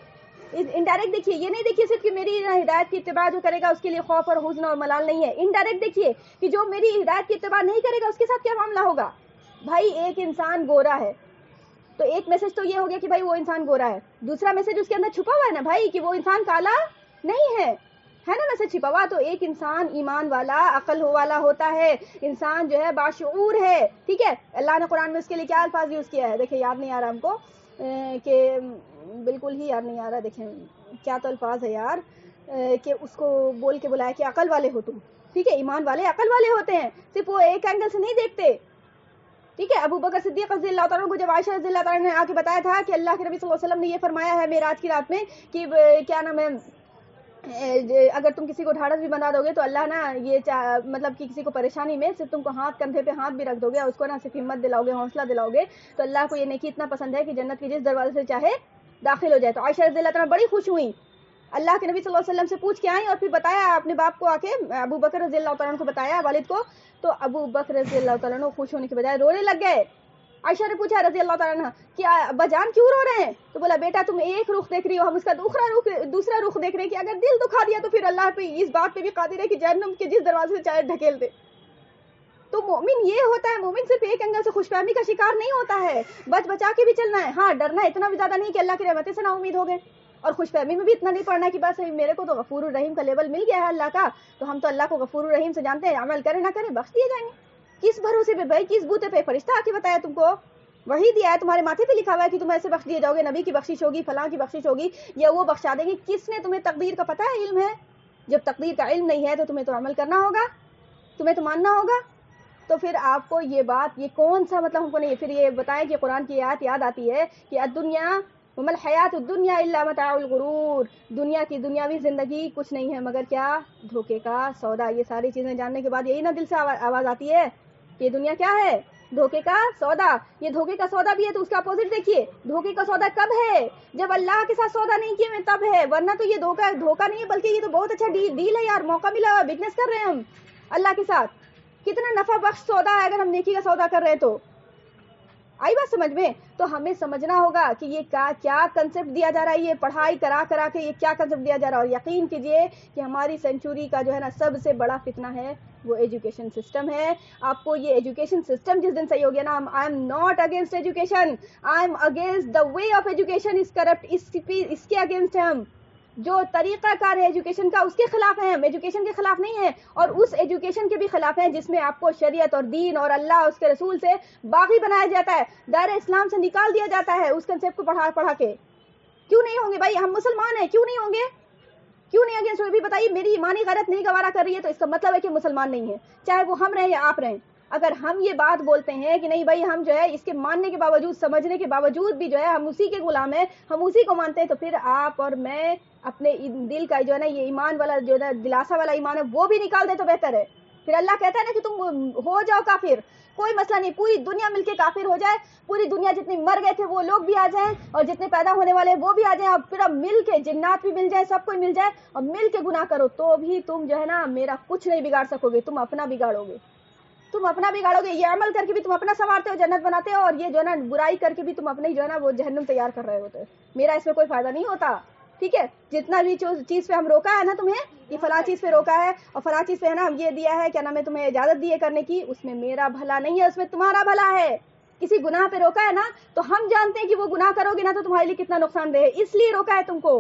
انڈائریکٹ دیکھیے, یہ نہیں دیکھیے صرف کہ میری ہدایت کی اتباع جو کرے گا اس کے لیے خوف اور حزن اور ملال نہیں ہے. انڈائریکٹ دیکھیے کہ جو میری ہدایت کی اتباع نہیں کرے گا اس کے ساتھ کیا معاملہ ہوگا. بھائی ایک انسان گورا ہے تو ایک میسج تو یہ ہو گیا کہ بھائی وہ انسان گورا ہے. دوسرا میسج اس کے اندر چھپا ہوا ہے نا بھائی کہ وہ انسان کالا نہیں ہے نا میسج چھپا ہوا. تو ایک انسان ایمان والا عقل والا ہوتا ہے, انسان جو ہے باشعور ہے. ٹھیک ہے, اللہ نے قرآن میں اس کے لیے کیا الفاظ یوز کیا ہے دیکھیں, یاد نہیں آ رہا ہم کو کہ بالکل ہی یاد نہیں آ رہا. دیکھیں کیا تو الفاظ ہے یار کہ اس کو بول کے بلایا کہ عقل والے ہو تم. ٹھیک ہے, ایمان والے عقل والے ہوتے ہیں, صرف وہ ایک اینگل سے نہیں دیکھتے. ٹھیک ہے, ابو بکر صدیق رضی اللہ تعالیٰ کو جب عائشہ رضی اللہ تعالیٰ نے آ کے بتایا تھا کہ اللہ کے نبی صلی اللہ علیہ وسلم نے یہ فرمایا ہے معراج کی رات میں کہ کیا نام ہے, اگر تم کسی کو ڈھارس بھی بنا دو گے تو اللہ نا یہ مطلب کہ کسی کو پریشانی میں صرف تم کو ہاتھ کندھے پہ ہاتھ بھی رکھ دو گے اور اس کو نا صرف ہمت دلاؤ گے, حوصلہ دلاؤ گے تو اللہ کو یہ نیکی اتنا پسند ہے کہ جنت کے جس دروازے سے چاہے داخل ہو جائے. تو عائشہ رضی اللہ تعالیٰ بڑی خوش ہوئی, اللہ کے نبی صلی اللہ علیہ وسلم سے پوچھ کے آئیں اور پھر بتایا اپنے باپ کو, آ کے ابو بکر رضی اللہ تعالیٰ کو بتایا, والد کو. تو ابو بکر رضی اللہ تعالیٰ خوش ہونے کے بجائے رونے لگ گئے. عائشہ نے پوچھا رضی اللہ تعالیٰ عنہ کہ ابا جان کیوں رو رہے ہیں؟ تو بولا بیٹا تم ایک رخ دیکھ رہی ہو, ہم اس کا دوسرا رخ دیکھ رہے ہیں کہ اگر دل دکھا دیا تو پھر اللہ پہ اس بات پہ بھی قادر ہے کہ جہنم کے جس دروازے سے چاہے ڈھکیل دے. تو مومن یہ ہوتا ہے, مومن صرف ایک اینگل سے خوش فہمی کا شکار نہیں ہوتا ہے, بچ بچا کے بھی چلنا ہے. ہاں ڈرنا اتنا بھی زیادہ نہیں کہ اللہ کی رحمت سے نا امید ہو گئے, اور خوش فہمی میں بھی اتنا نہیں پڑنا کہ بس میرے کو تو غفور الرحیم کا لیول مل گیا ہے اللہ کا, تو ہم تو اللہ کو غفور الرحیم سے جانتے ہیں, عمل کرے نہ کرے بخش دیے جائیں گے. کس بھروسے پہ بھائی, کس بوتے پہ؟ فرشتہ آ کے بتایا تم کو, وہی دیا ہے, تمہارے ماتھے پہ لکھا ہوا ہے کہ تم ایسے بخش دیے جاؤ گے, نبی کی بخشش ہوگی, فلاں کی بخشش ہوگی, یا وہ بخشا دیں گے. کس نے تمہیں تقدیر کا پتہ ہے, علم ہے؟ جب تقدیر کا علم نہیں ہے تو تمہیں تو عمل کرنا ہوگا, تمہیں تو ماننا ہوگا. تو پھر آپ کو یہ بات, یہ کون سا مطلب ہم کو نہیں, پھر یہ بتائیں کہ قرآن کی آیات یاد آتی ہے کہ الدنیا وما الحیات الدنیا الا متاع الغرور, دنیا کی دنیاوی زندگی کچھ نہیں ہے مگر کیا, دھوکے کا سودا. یہ ساری چیزیں جاننے کے بعد یہی نا دل سے آواز آتی ہے کہ یہ دنیا کیا ہے, دھوکے کا سودا. یہ دھوکے کا سودا بھی ہے تو اس کا اپوزٹ دیکھیے, دھوکے کا سودا کب ہے؟ جب اللہ کے ساتھ سودا نہیں کیے تب ہے, ورنہ تو یہ دھوکا نہیں ہے بلکہ یہ تو بہت اچھا ڈیل ہے یار, موقع ملا, بزنس کر رہے ہیں ہم اللہ کے ساتھ, کتنا نفع بخش سودا ہے اگر ہم نیکی کا سودا کر رہے ہیں. تو آئی بات سمجھ میں؟ تو ہمیں سمجھنا ہوگا کہ یہ کیا کنسپٹ دیا جا رہا ہے, یہ پڑھائی کرا کے یہ کیا کنسپٹ دیا جا رہا ہے. اور یقین کیجئے کہ ہماری سینچوری کا جو ہے نا سب سے بڑا فتنہ ہے وہ ایجوکیشن سسٹم ہے. آپ کو یہ ایجوکیشن سسٹم جس دن صحیح ہو گیا نا, I am not against education, I am against the way of education is corrupt. اس کے اگینسٹ ہم جو طریقہ کار ہے ایجوکیشن کا اس کے خلاف ہیں, ہم ایجوکیشن کے خلاف نہیں ہیں, اور اس ایجوکیشن کے بھی خلاف ہیں جس میں آپ کو شریعت اور دین اور اللہ اس کے رسول سے باغی بنایا جاتا ہے, دائرہ اسلام سے نکال دیا جاتا ہے اس کنسیپٹ کو پڑھا کے. کیوں نہیں ہوں گے بھائی, ہم مسلمان ہیں, کیوں نہیں ہوں گے, کیوں نہیں اگینسٹ ہوئے؟ بھی بتائیے, میری ایمانی غیرت نہیں گوارا کر رہی ہے تو اس کا مطلب ہے کہ مسلمان نہیں ہے, چاہے وہ ہم رہیں یا آپ رہیں. اگر ہم یہ بات بولتے ہیں کہ نہیں بھائی ہم جو ہے اس کے ماننے کے باوجود, سمجھنے کے باوجود بھی جو ہے ہم اسی کے غلام ہیں, ہم اسی کو مانتے ہیں, تو پھر آپ اور میں اپنے دل کا جو ہے نا یہ ایمان والا جو ہے دلاسا والا ایمان ہے وہ بھی نکال دے تو بہتر ہے. پھر اللہ کہتا ہے نا کہ تم ہو جاؤ کافر, کوئی مسئلہ نہیں, پوری دنیا مل کے کافر ہو جائے, پوری دنیا جتنی مر گئے تھے وہ لوگ بھی آ جائیں اور جتنے پیدا ہونے والے ہیں وہ بھی آ جائیں, اور پھر اب مل کے جنات بھی مل جائے, سب کوئی مل جائے اور مل کے گناہ کرو تو بھی تم جو ہے نا میرا کچھ نہیں بگاڑ سکو گے, تم اپنا بگاڑو گے, تم اپنا بگاڑو گے. یہ عمل کر کے بھی تم اپنا سنوارتے ہو, جنت بناتے ہو, اور یہ جو ہے نا برائی کر کے بھی تم اپنے جو ہے نا وہ جہنم تیار کر رہے ہوتے. میرا اس میں کوئی فائدہ نہیں ہوتا. ٹھیک ہے, جتنا بھی چیز پہ ہم روکا ہے نا تمہیں, یہ فلاں چیز پہ روکا ہے اور فلاں چیز پہ ہے نا ہم یہ دیا ہے, کیا نام ہے, تمہیں اجازت دی ہے کرنے کی, اس میں میرا بھلا نہیں ہے, اس میں تمہارا بھلا ہے. کسی گناہ پہ روکا ہے نا تو ہم جانتے ہیں کہ وہ گناہ کرو گے نا تو تمہارے لیے کتنا نقصان دہ ہے, اس لیے روکا ہے تم کو.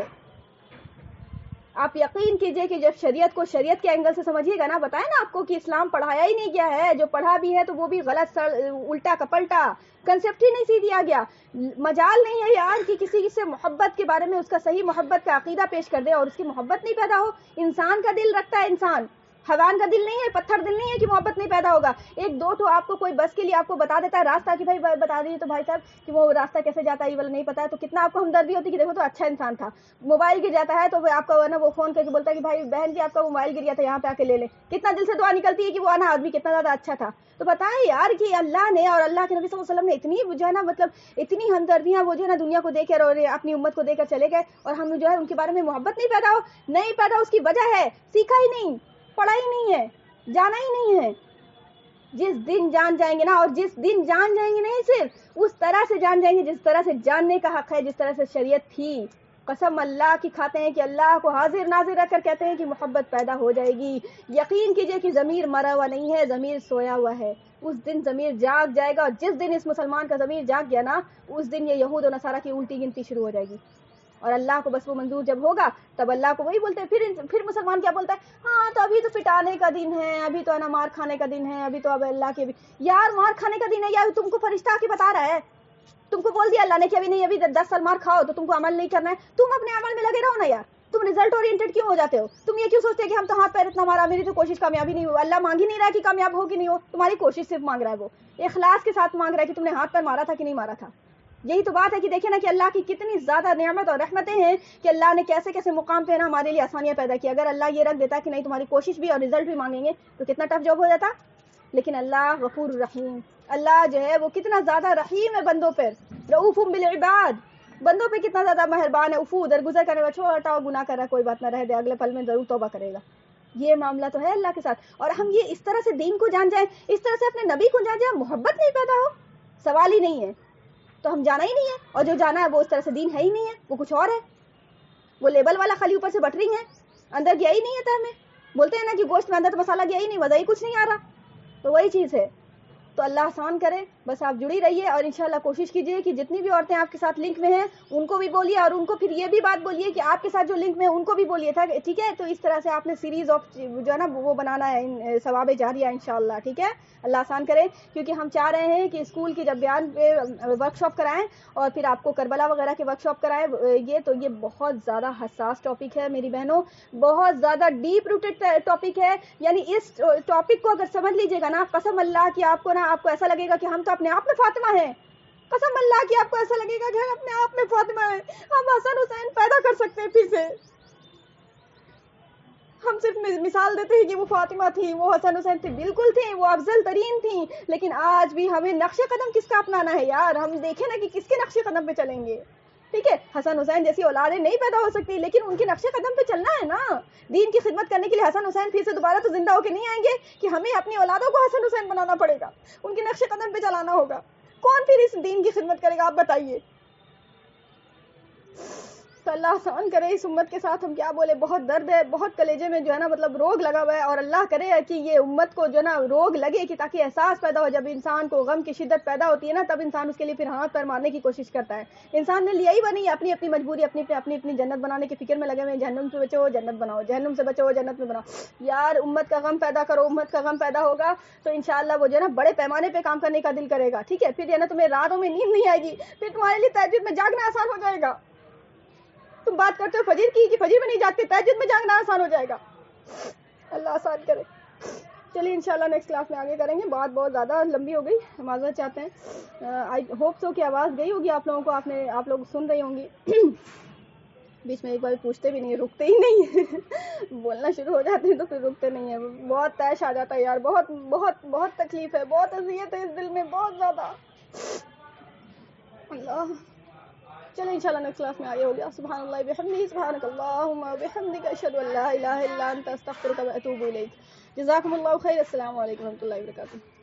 آپ یقین کیجئے کہ جب شریعت کو شریعت کے اینگل سے سمجھیے گا نا, بتائیں نا آپ کو کہ اسلام پڑھایا ہی نہیں گیا ہے, جو پڑھا بھی ہے تو وہ بھی غلط, الٹا کپلٹا کنسپٹ ہی نہیں سی دیا گیا. مجال نہیں ہے یار کہ کسی سے محبت کے بارے میں اس کا صحیح محبت کا عقیدہ پیش کر دے اور اس کی محبت نہیں پیدا ہو. انسان کا دل رکھتا ہے انسان, حیوان کا دل نہیں ہے, پتھر دل نہیں ہے کہ محبت نہیں پیدا ہوگا. ایک دو تو آپ کو کوئی بس کے لیے آپ کو بتا دیتا ہے راستہ کہ بھائی بتا دیجیے تو بھائی صاحب کہ وہ راستہ کیسے جاتا ہے یہ والا نہیں پتا ہے, تو کتنا آپ کو ہمدردی ہوتی ہے کہ دیکھو تو اچھا انسان تھا. موبائل گر جاتا ہے تو آپ کا نا وہ فون کر کے بولتا ہے کہ بھائی بہن جی آپ کا موبائل گر گیا تھا یہاں پہ آ کے لے لیں, کتنا دل سے دعا نکلتی ہے کہ وہ نا آدمی کتنا زیادہ اچھا تھا. تو بتائیں یار کہ اللہ نے اور اللہ کے نبی صلی اللہ علیہ وسلم نے اتنی جو ہے نا مطلب اتنی ہمدردیاں وہ جو ہے نا دنیا کو دے کر اور اپنی امت کو دے کر چلے گئے, اور ہم جو ہے ان کے بارے میں محبت نہیں پیدا اس کی وجہ ہے سیکھا ہی نہیں, پڑھا ہی نہیں ہے, جانا ہی نہیں ہے. جس دن جان جائیں گے نا, اور جس دن جان جائیں گے نہیں صرف اس طرح سے جان جائیں گے جس طرح سے جاننے کا حق ہے, جس طرح سے شریعت تھی. قسم اللہ کی کھاتے ہیں کہ اللہ کو حاضر ناظر رکھ کر کہتے ہیں کہ محبت پیدا ہو جائے گی. یقین کیجئے کہ ضمیر مرا ہوا نہیں ہے, ضمیر سویا ہوا ہے. اس دن ضمیر جاگ جائے گا, اور جس دن اس مسلمان کا ضمیر جاگ گیا نا اس دن یہ یہود و نصارہ کی الٹی گنتی شروع ہو جائے گی. اور اللہ کو بس وہ منظور جب ہوگا تب اللہ کو وہی بولتے ہیں. پھر مسلمان کیا بولتا ہے, ہاں تو ابھی تو پٹانے کا دن ہے, ابھی تو ہے نا مار کھانے کا دن ہے, ابھی تو اب اللہ کے بھی یار مار کھانے کا دن ہے. یار تم کو فرشتہ آ کے بتا رہا ہے, تم کو بول دیا اللہ نے کہ ابھی نہیں, ابھی 10 سال مار کھاؤ, تو تم کو عمل نہیں کرنا ہے. تم اپنے عمل میں لگے رہو نا یار, تم رزلٹ اورینٹڈ کیوں ہو جاتے ہو؟ تم یہ کیوں سوچتے ہیں کہ ہم تو ہاتھ پیر اتنا مارا, میری تو کوشش کامیابی نہیں ہو. اللہ مانگ ہی نہیں رہا کہ کامیاب ہو کہ نہیں ہو, تمہاری کوشش صرف مانگ رہا ہے, وہ اخلاص کے ساتھ مانگ رہا ہے کہ تم نے ہاتھ پیر مارا تھا کہ نہیں مارا تھا. یہی تو بات ہے کہ دیکھیں نا کہ اللہ کی کتنی زیادہ نعمت اور رحمتیں ہیں کہ اللہ نے کیسے کیسے مقام پہ نا ہمارے لیے آسانیاں پیدا کی. اگر اللہ یہ رکھ دیتا کہ نہیں تمہاری کوشش بھی اور رزلٹ بھی مانگیں گے تو کتنا ٹف جاب ہو جاتا. لیکن اللہ غفور رحیم, اللہ جو ہے وہ کتنا زیادہ رحیم ہے بندوں پر, رؤوف بالعباد, بندوں پہ کتنا زیادہ مہربان ہے. افو درگزر کرے گا, چھوٹا گناہ کر رہا ہے کوئی بات نہ رہ دے, اگلے پل میں ضرور توبہ کرے گا. یہ معاملہ تو ہے اللہ کے ساتھ. اور ہم یہ اس طرح سے دین کو جان جائیں, اس طرح سے اپنے نبی کو جان جائیں, محبت نہیں پیدا ہو, سوال ہی نہیں ہے. تو ہم جانا ہی نہیں ہے, اور جو جانا ہے وہ اس طرح سے دین ہے ہی نہیں ہے, وہ کچھ اور ہے. وہ لیبل والا خالی اوپر سے بٹرنگ ہے, اندر گیا ہی نہیں ہے. ہمیں بولتے ہیں نا کہ گوشت میں اندر تو مسالہ گیا ہی نہیں, وضع ہی کچھ نہیں آ رہا, تو وہی چیز ہے. تو اللہ آسان کرے, بس آپ جڑی رہیے, اور انشاءاللہ کوشش کیجیے کہ جتنی بھی عورتیں آپ کے ساتھ لنک میں ہیں ان کو بھی بولیے, اور ان کو پھر یہ بھی بات بولیے کہ آپ کے ساتھ جو لنک میں ہیں ان کو بھی بولیے تھا, ٹھیک ہے. تو اس طرح سے آپ نے سیریز آف جو ہے نا وہ بنانا ہے, ثواب جاریہ انشاءاللہ, ٹھیک ہے. اللہ آسان کرے, کیونکہ ہم چاہ رہے ہیں کہ اسکول کی جب بیان پہ ورک شاپ کرائیں اور پھر آپ کو کربلا وغیرہ کے ورک شاپ کرائیں, یہ بہت زیادہ حساس ٹاپک ہے میری بہنوں, بہت زیادہ ڈیپ روٹڈ ٹاپک ہے. یعنی اس ٹاپک کو اگر سمجھ لیجیے گا نا, قسم اللہ کی آپ کو ایسا لگے گا کہ ہم تو اپنے آپ میں فاطمہ ہیں. قسم اللہ کی آپ کو ایسا لگے گا کہ ہم اپنے آپ میں فاطمہ ہیں, ہم حسن حسین پیدا کر سکتے ہیں پھر سے. ہم صرف مثال دیتے ہیں کہ وہ فاطمہ تھی, وہ حسن حسین تھی, بالکل تھی, وہ افضل ترین تھیں, لیکن آج بھی ہمیں نقش قدم کس کا اپنانا ہے یار. ہم دیکھیں نا کہ کس کے نقش قدم پہ چلیں گے, ٹھیک ہے. حسن حسین جیسی اولادیں نہیں پیدا ہو سکتی, لیکن ان کے نقش قدم پہ چلنا ہے نا. دین کی خدمت کرنے کے لیے حسن حسین پھر سے دوبارہ تو زندہ ہو کے نہیں آئیں گے, کہ ہمیں اپنی اولادوں کو حسن حسین بنانا پڑے گا, ان کے نقش قدم پہ چلانا ہوگا. کون پھر اس دین کی خدمت کرے گا, آپ بتائیے. تو اللہ آسان کرے, اس امت کے ساتھ ہم کیا بولے, بہت درد ہے, بہت کلیجے میں جو ہے نا مطلب روگ لگا ہوا ہے. اور اللہ کرے کہ یہ امت کو جو ہے نا روگ لگے, کہ تاکہ احساس پیدا ہو, جب انسان کو غم کی شدت پیدا ہوتی ہے نا تب انسان اس کے لیے پھر ہاتھ پیر مارنے کی کوشش کرتا ہے. انسان نے لیا ہی بنی اپنی اپنی مجبوری, اپنی جنت بنانے کی فکر میں لگے ہوئے, جہنم سے بچو جنت بناؤ, جہنم سے بچو جنت میں بناؤ. یار امت کا غم پیدا کرو, امت کا غم پیدا ہوگا تو انشاءاللہ وہ جو ہے نا بڑے پیمانے پہ کام کرنے کا دل کرے گا, ٹھیک ہے. پھر ہے نا تمہیں راتوں میں نیند نہیں آئے گی, پھر تمہارے لیے تہجد میں جاگنا آسان ہو جائے گا. تم بات کرتے ہو فجر کی, کہ فجر میں نہیں جاگتے, تہجد میں جاگنا آسان ہو جائے گا. اللہ آسان کرے. چلیے انشاءاللہ نیکسٹ کلاس میں آگے کریں گے. بات بہت زیادہ لمبی ہو گئی, معذرت چاہتے ہیں. آئی ہوپ سو کہ آواز گئی ہوگی آپ لوگوں کو, آپ لوگ سن رہی ہوں گی. بیچ میں ایک بار پوچھتے بھی نہیں, رکتے ہی نہیں. بولنا شروع ہو جاتے ہیں تو پھر رکتے نہیں ہیں. بہت تیش آ جاتا ہے یار, بہت بہت بہت تکلیف ہے, بہت اذیت ہے اس دل میں, بہت زیادہ. اللہ. چلیں انشاءاللہ نیکسٹ کلاس میں آگے ہو گیا. سبحان اللہ بحمدہ, سبحانک اللہم بحمدک, اشہد ان لا الہ الا انت, استغفرک و اتوب الیک. جزاکم اللہ خیر. السلام علیکم و رحمۃ اللہ وبرکاتہ.